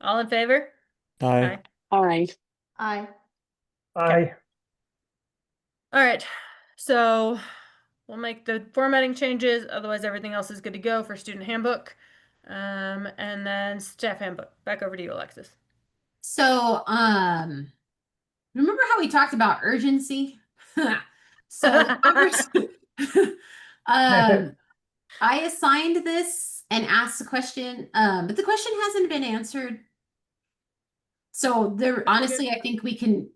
Speaker 1: All in favor?
Speaker 5: Aye.
Speaker 3: All right.
Speaker 4: Aye.
Speaker 7: Aye.
Speaker 1: All right. So we'll make the formatting changes. Otherwise, everything else is good to go for student handbook. And then staff handbook. Back over to you, Alexis.
Speaker 6: So, remember how we talked about urgency? So, I assigned this and asked the question, but the question hasn't been answered. So there, honestly, I think we can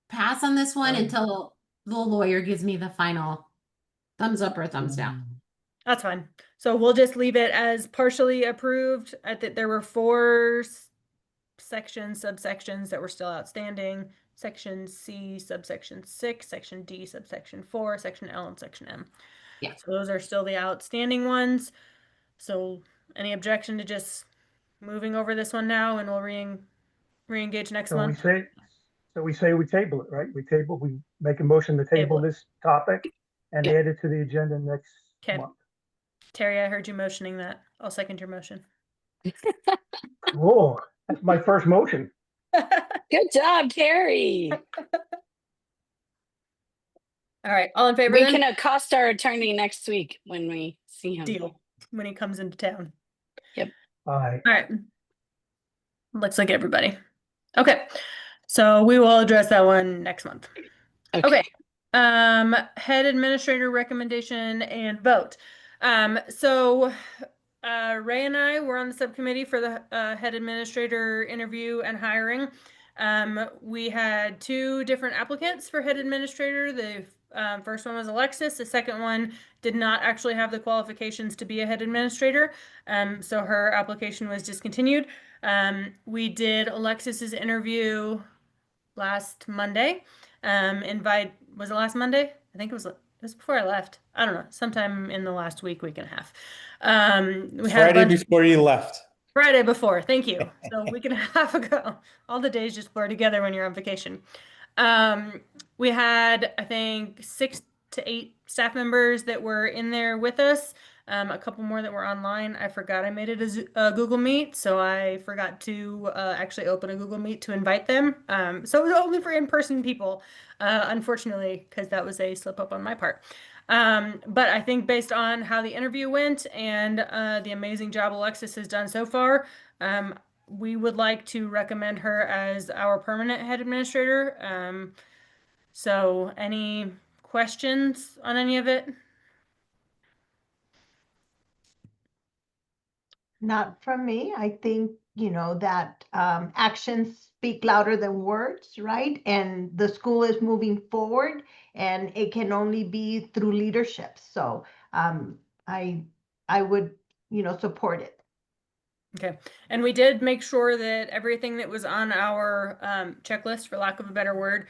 Speaker 6: pass on this one until the lawyer gives me the final thumbs up or thumbs down.
Speaker 1: That's fine. So we'll just leave it as partially approved. I think there were 4 sections, subsections that were still outstanding. Section C, subsection 6, section D, subsection 4, section L, and section M.
Speaker 6: Yeah.
Speaker 1: So those are still the outstanding ones. So any objection to just moving over this one now, and we'll re-engage next
Speaker 7: So we
Speaker 1: month?
Speaker 7: say we table it, right? We make a motion to table this topic and
Speaker 3: Yeah.
Speaker 7: add it to the agenda next
Speaker 1: Okay.
Speaker 7: month.
Speaker 1: Terry, I heard you motioning that. I'll second your motion.
Speaker 7: Whoa, that's my first motion.
Speaker 3: Good job, Terry.
Speaker 1: All right, all in favor
Speaker 3: We
Speaker 1: then?
Speaker 3: can accost our attorney next week when we see him.
Speaker 1: Deal, when he comes into town.
Speaker 7: Aye.
Speaker 1: All right. Looks like everybody. Okay, so we will address that one next month. Okay. Head administrator recommendation and vote. So Ray and I were on the subcommittee for the head administrator interview and hiring. We had 2 different applicants for head administrator. The first one was Alexis. The second one did not actually have the qualifications to be a head administrator. So her application was discontinued. We did Alexis's interview last Monday. Was it last Monday? I think it It was before I left. I don't know, sometime in the last week, week and a half. We had a
Speaker 5: Friday
Speaker 1: bunch
Speaker 5: before you left.
Speaker 1: Friday before, thank you. So a week and a half ago. All the days just blur together when you're on vacation. We had, I think, 6 to 8 staff members that were in there with us. A couple more that were online. I forgot I made it a Google Meet, so I forgot to actually open a Google Meet to invite them. So it was only for in-person people, unfortunately, because that was a slip up on my part. But I think based on how the interview went and the amazing job Alexis has done so far, we would like to recommend her as our permanent head administrator. So any questions on any of it?
Speaker 4: Not from me. I think, that actions speak louder than words, right? And the school is moving forward and it can only be through leadership. So I would, support it.
Speaker 1: Okay. And we did make sure that everything that was on our checklist, for lack of a better word,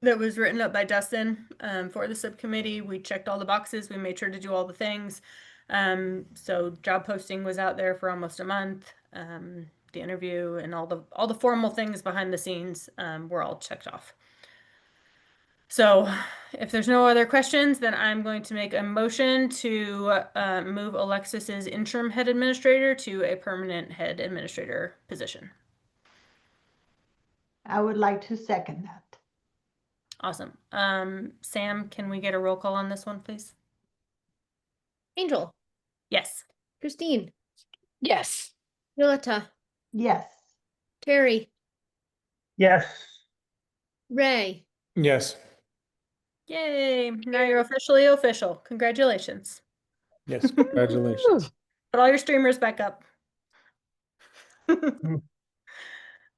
Speaker 1: that was written up by Dustin for the subcommittee. We checked all the boxes. We made sure to do all the things. So job posting was out there for almost a month. The interview and all the formal things behind the scenes were all checked off. So if there's no other questions, then I'm going to make a motion to move Alexis's interim head administrator to a permanent head administrator position.
Speaker 4: I would like to second that.
Speaker 1: Awesome. Sam, can we get a roll call on this one, please?
Speaker 2: Angel,
Speaker 1: Yes.
Speaker 2: Christine,
Speaker 3: Yes.
Speaker 2: Violetta,
Speaker 4: Yes.
Speaker 2: Terry,
Speaker 7: Yes.
Speaker 2: Ray.
Speaker 5: Yes.
Speaker 1: Yay. Now you're officially official. Congratulations.
Speaker 5: Yes. Congratulations.
Speaker 1: Put all your streamers back up.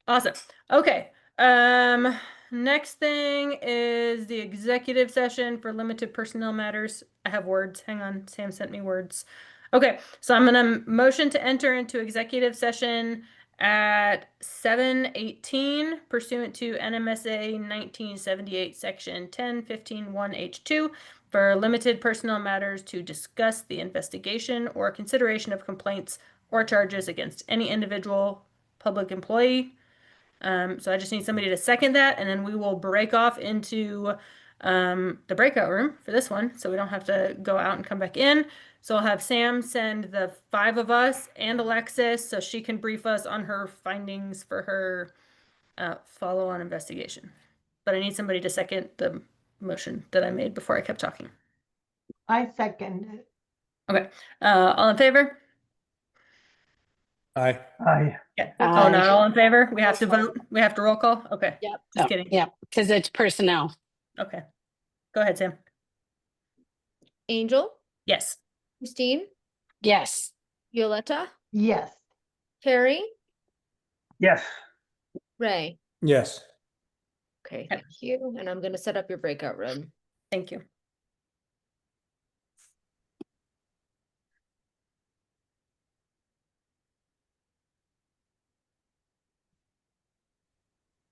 Speaker 1: Awesome. Okay. Next thing is the executive session for limited personnel matters. I have words. Hang on. Sam sent me words. Okay. So I'm going to motion to enter into executive session at 7:18 pursuant to NMSA 1978 section 10.15.1H2 for limited personnel matters to discuss the investigation or consideration of complaints or charges against any individual public employee. So I just need somebody to second that, and then we will break off into the breakout room for this one, so we don't have to go out and come back in. So I'll have Sam send the 5 of us and Alexis so she can brief us on her findings for her follow-on investigation. But I need somebody to second the motion that I made before I kept talking.
Speaker 4: I second it.
Speaker 1: Okay. All in favor?
Speaker 5: Aye.
Speaker 7: Aye.
Speaker 1: Yeah. Oh, not
Speaker 3: Aye.
Speaker 1: all in favor? We have to vote? We have to roll call? Okay.
Speaker 2: Yep.
Speaker 1: Just kidding.
Speaker 3: Yeah, because it's personnel.
Speaker 1: Okay. Go ahead, Sam.
Speaker 2: Angel,
Speaker 1: Yes.
Speaker 2: Christine,
Speaker 3: Yes.
Speaker 2: Violetta,
Speaker 4: Yes.
Speaker 2: Terry,
Speaker 7: Yes.
Speaker 2: Ray.
Speaker 5: Yes.
Speaker 2: Okay,
Speaker 1: Okay.
Speaker 2: thank you. And I'm gonna set up your breakout room.
Speaker 1: Thank you.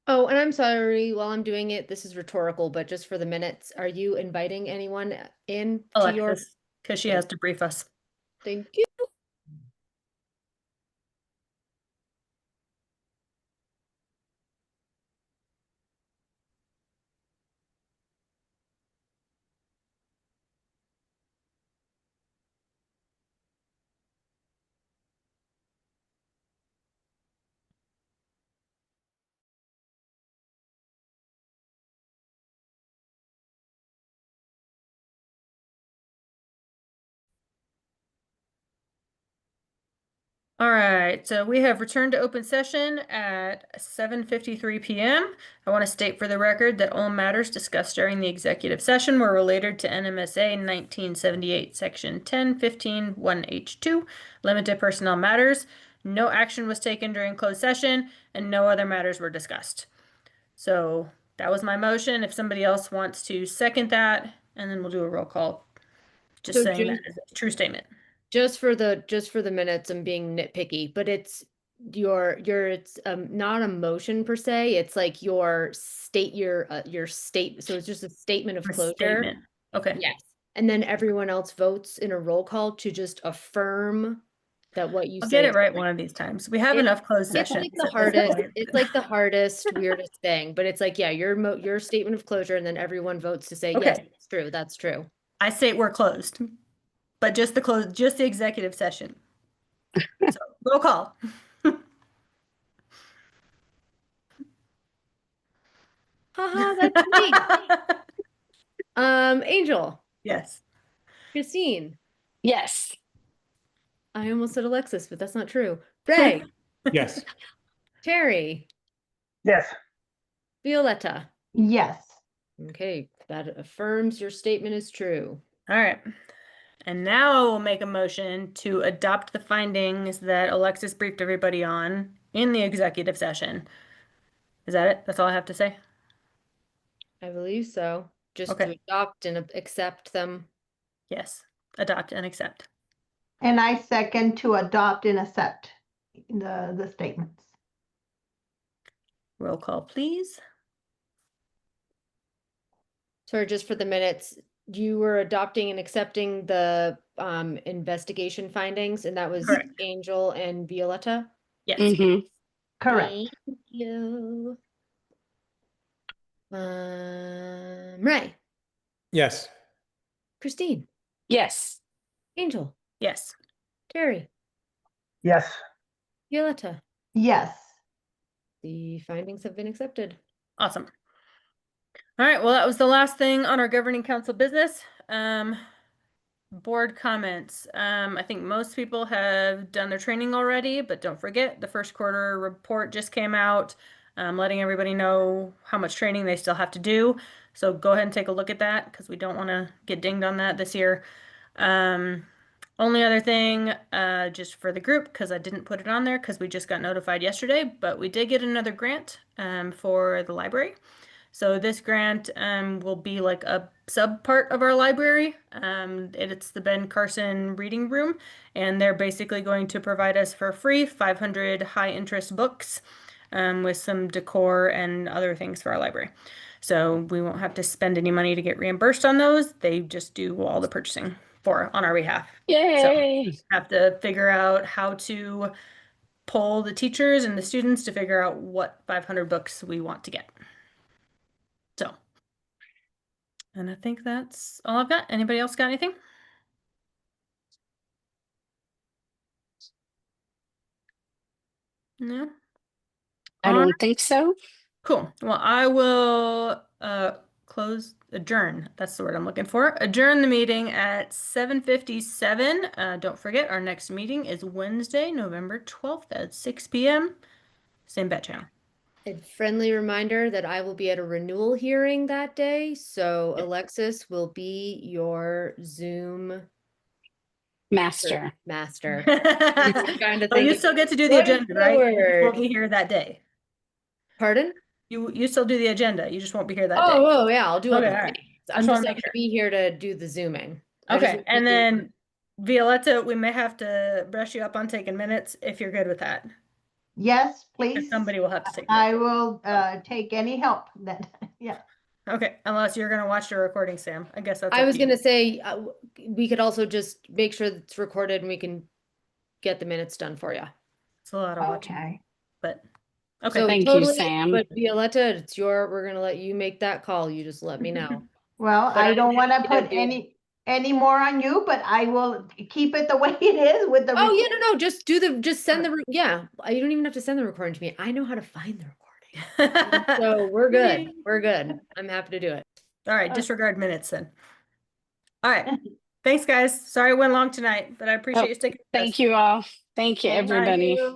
Speaker 2: Oh, and I'm sorry, while I'm doing it, this is rhetorical, but just for the minutes, are you inviting anyone in to your?
Speaker 1: Alexis, because she has to brief us.
Speaker 2: Thank you.
Speaker 1: All right, so we have returned to open session at 7:53 p.m. I want to state for the record that all matters discussed during the executive session were related to NMSA 1978, Section 10.15.1H2, limited personnel matters. No action was taken during closed session, and no other matters were discussed. So that was my motion. If somebody else wants to second that, and then we'll do a roll call, just
Speaker 2: So
Speaker 1: saying that is a true statement.
Speaker 2: Just for the minutes, I'm being nitpicky, but it's it's not a motion per se. It's like your state, so it's just a statement of
Speaker 1: A
Speaker 2: closure.
Speaker 1: statement. Okay.
Speaker 2: Yes. And then everyone else votes in a roll call to just affirm that what you
Speaker 1: I'll
Speaker 2: say
Speaker 1: get it
Speaker 2: is
Speaker 1: right one of these times. We have
Speaker 2: It-
Speaker 1: enough closed
Speaker 2: It's
Speaker 1: sessions
Speaker 2: like the
Speaker 1: at this
Speaker 2: hardest,
Speaker 1: point.
Speaker 2: it's like the hardest, weirdest thing, but it's like, yeah, your statement of closure, and then everyone votes to say, yes,
Speaker 1: Okay.
Speaker 2: it's true, that's true.
Speaker 1: I state we're closed, but just the executive session. So roll call.
Speaker 2: Haha, that's me. Angel,
Speaker 1: Yes.
Speaker 2: Christine,
Speaker 3: Yes.
Speaker 2: I almost said Alexis, but that's not true. Ray,
Speaker 5: Yes.
Speaker 2: Terry,
Speaker 7: Yes.
Speaker 2: Violetta.
Speaker 4: Yes.
Speaker 2: Okay, that affirms your statement is true.
Speaker 1: All right. And now I will make a motion to adopt the findings that Alexis briefed everybody on in the executive session. Is that it? That's all I have to say?
Speaker 2: I believe so. Just to
Speaker 1: Okay.
Speaker 2: adopt and accept them.
Speaker 1: Yes. Adopt and accept.
Speaker 4: And I second to adopt and accept the statements.
Speaker 1: Roll call, please.
Speaker 2: Sorry, just for the minutes, you were adopting and accepting the investigation findings, and that was
Speaker 1: Correct.
Speaker 2: Angel and Violetta?
Speaker 1: Yes.
Speaker 3: Mm-hmm.
Speaker 4: Correct.
Speaker 2: Thank you. Ray,
Speaker 5: Yes.
Speaker 2: Christine,
Speaker 3: Yes.
Speaker 2: Angel,
Speaker 1: Yes.
Speaker 2: Terry,
Speaker 7: Yes.
Speaker 2: Violetta.
Speaker 4: Yes.
Speaker 2: The findings have been accepted.
Speaker 1: Awesome. All right, well, that was the last thing on our governing council business. Board comments. I think most people have done their training already, but don't forget the first quarter report just came out, letting everybody know how much training they still have to do. So go ahead and take a look at that because we don't want to get dinged on that this year. Only other thing, just for the group, because I didn't put it on there because we just got notified yesterday, but we did get another grant for the library. So this grant will be like a sub part of our library. It's the Ben Carson Reading Room, and they're basically going to provide us for free 500 high interest books with some decor and other things for our library. So we won't have to spend any money to get reimbursed on those. They just do all the purchasing on our behalf.
Speaker 3: Yay.
Speaker 1: So have to figure out how to poll the teachers and the students to figure out what 500 books we want to get. So, and I think that's all I've got. Anybody else got anything? No?
Speaker 3: I
Speaker 1: All right,
Speaker 3: don't think so.
Speaker 1: cool. Well, I will adjourn. That's the word I'm looking for. Adjourn the meeting at 7:57. Don't forget, our next meeting is Wednesday, November 12th at 6 p.m. Same bat channel.
Speaker 2: A friendly reminder that I will be at a renewal hearing that day, so
Speaker 1: Yep.
Speaker 2: Alexis will be your Zoom
Speaker 3: Master.
Speaker 2: master.
Speaker 1: But you
Speaker 2: think,
Speaker 1: still get to do the
Speaker 2: what is
Speaker 1: agenda,
Speaker 2: the
Speaker 1: right? You just
Speaker 2: word?
Speaker 1: won't be here that day.
Speaker 2: Pardon?
Speaker 1: You still do the agenda. You just won't be here that day.
Speaker 2: Oh, yeah, I'll do
Speaker 1: Okay,
Speaker 2: other
Speaker 1: all right.
Speaker 2: things.
Speaker 1: I
Speaker 2: I'm
Speaker 1: just
Speaker 2: just
Speaker 1: wanna
Speaker 2: not
Speaker 1: make
Speaker 2: gonna
Speaker 1: sure.
Speaker 2: be here to do the Zooming. I just
Speaker 1: Okay,
Speaker 2: want
Speaker 1: and
Speaker 2: to do-
Speaker 1: then Violetta, we may have to brush you up on taking minutes if you're good with that.
Speaker 4: Yes,
Speaker 1: 'Cause
Speaker 4: please.
Speaker 1: somebody will have to take
Speaker 4: I
Speaker 1: minutes.
Speaker 4: will take any help that, yeah.
Speaker 1: Okay, unless you're gonna watch the recording, Sam. I guess that's
Speaker 2: I
Speaker 1: up
Speaker 2: was
Speaker 1: to you.
Speaker 2: gonna say, we could also just make sure that it's recorded and we can get the minutes done for you.
Speaker 1: It's a lot of watching,
Speaker 4: Okay.
Speaker 1: but okay.
Speaker 2: So
Speaker 3: Thank you,
Speaker 2: totally,
Speaker 3: Sam.
Speaker 2: but Violetta, we're gonna let you make that call. You just let me know.
Speaker 4: Well,
Speaker 2: But
Speaker 4: I
Speaker 2: I'm
Speaker 4: don't want to
Speaker 2: happy to
Speaker 4: put
Speaker 2: do
Speaker 4: any more on you, but I will keep it the way it is with the.
Speaker 2: Oh, yeah, no, just send yeah. You don't even have to send the recording to me. I know how to find the recording. So we're good. We're good. I'm happy to do it.
Speaker 1: All right, disregard minutes then. All right. Thanks, guys. Sorry it went long tonight, but I appreciate you sticking with us.
Speaker 3: Thank you all. Thank you,
Speaker 4: Thank
Speaker 3: everybody.
Speaker 4: you.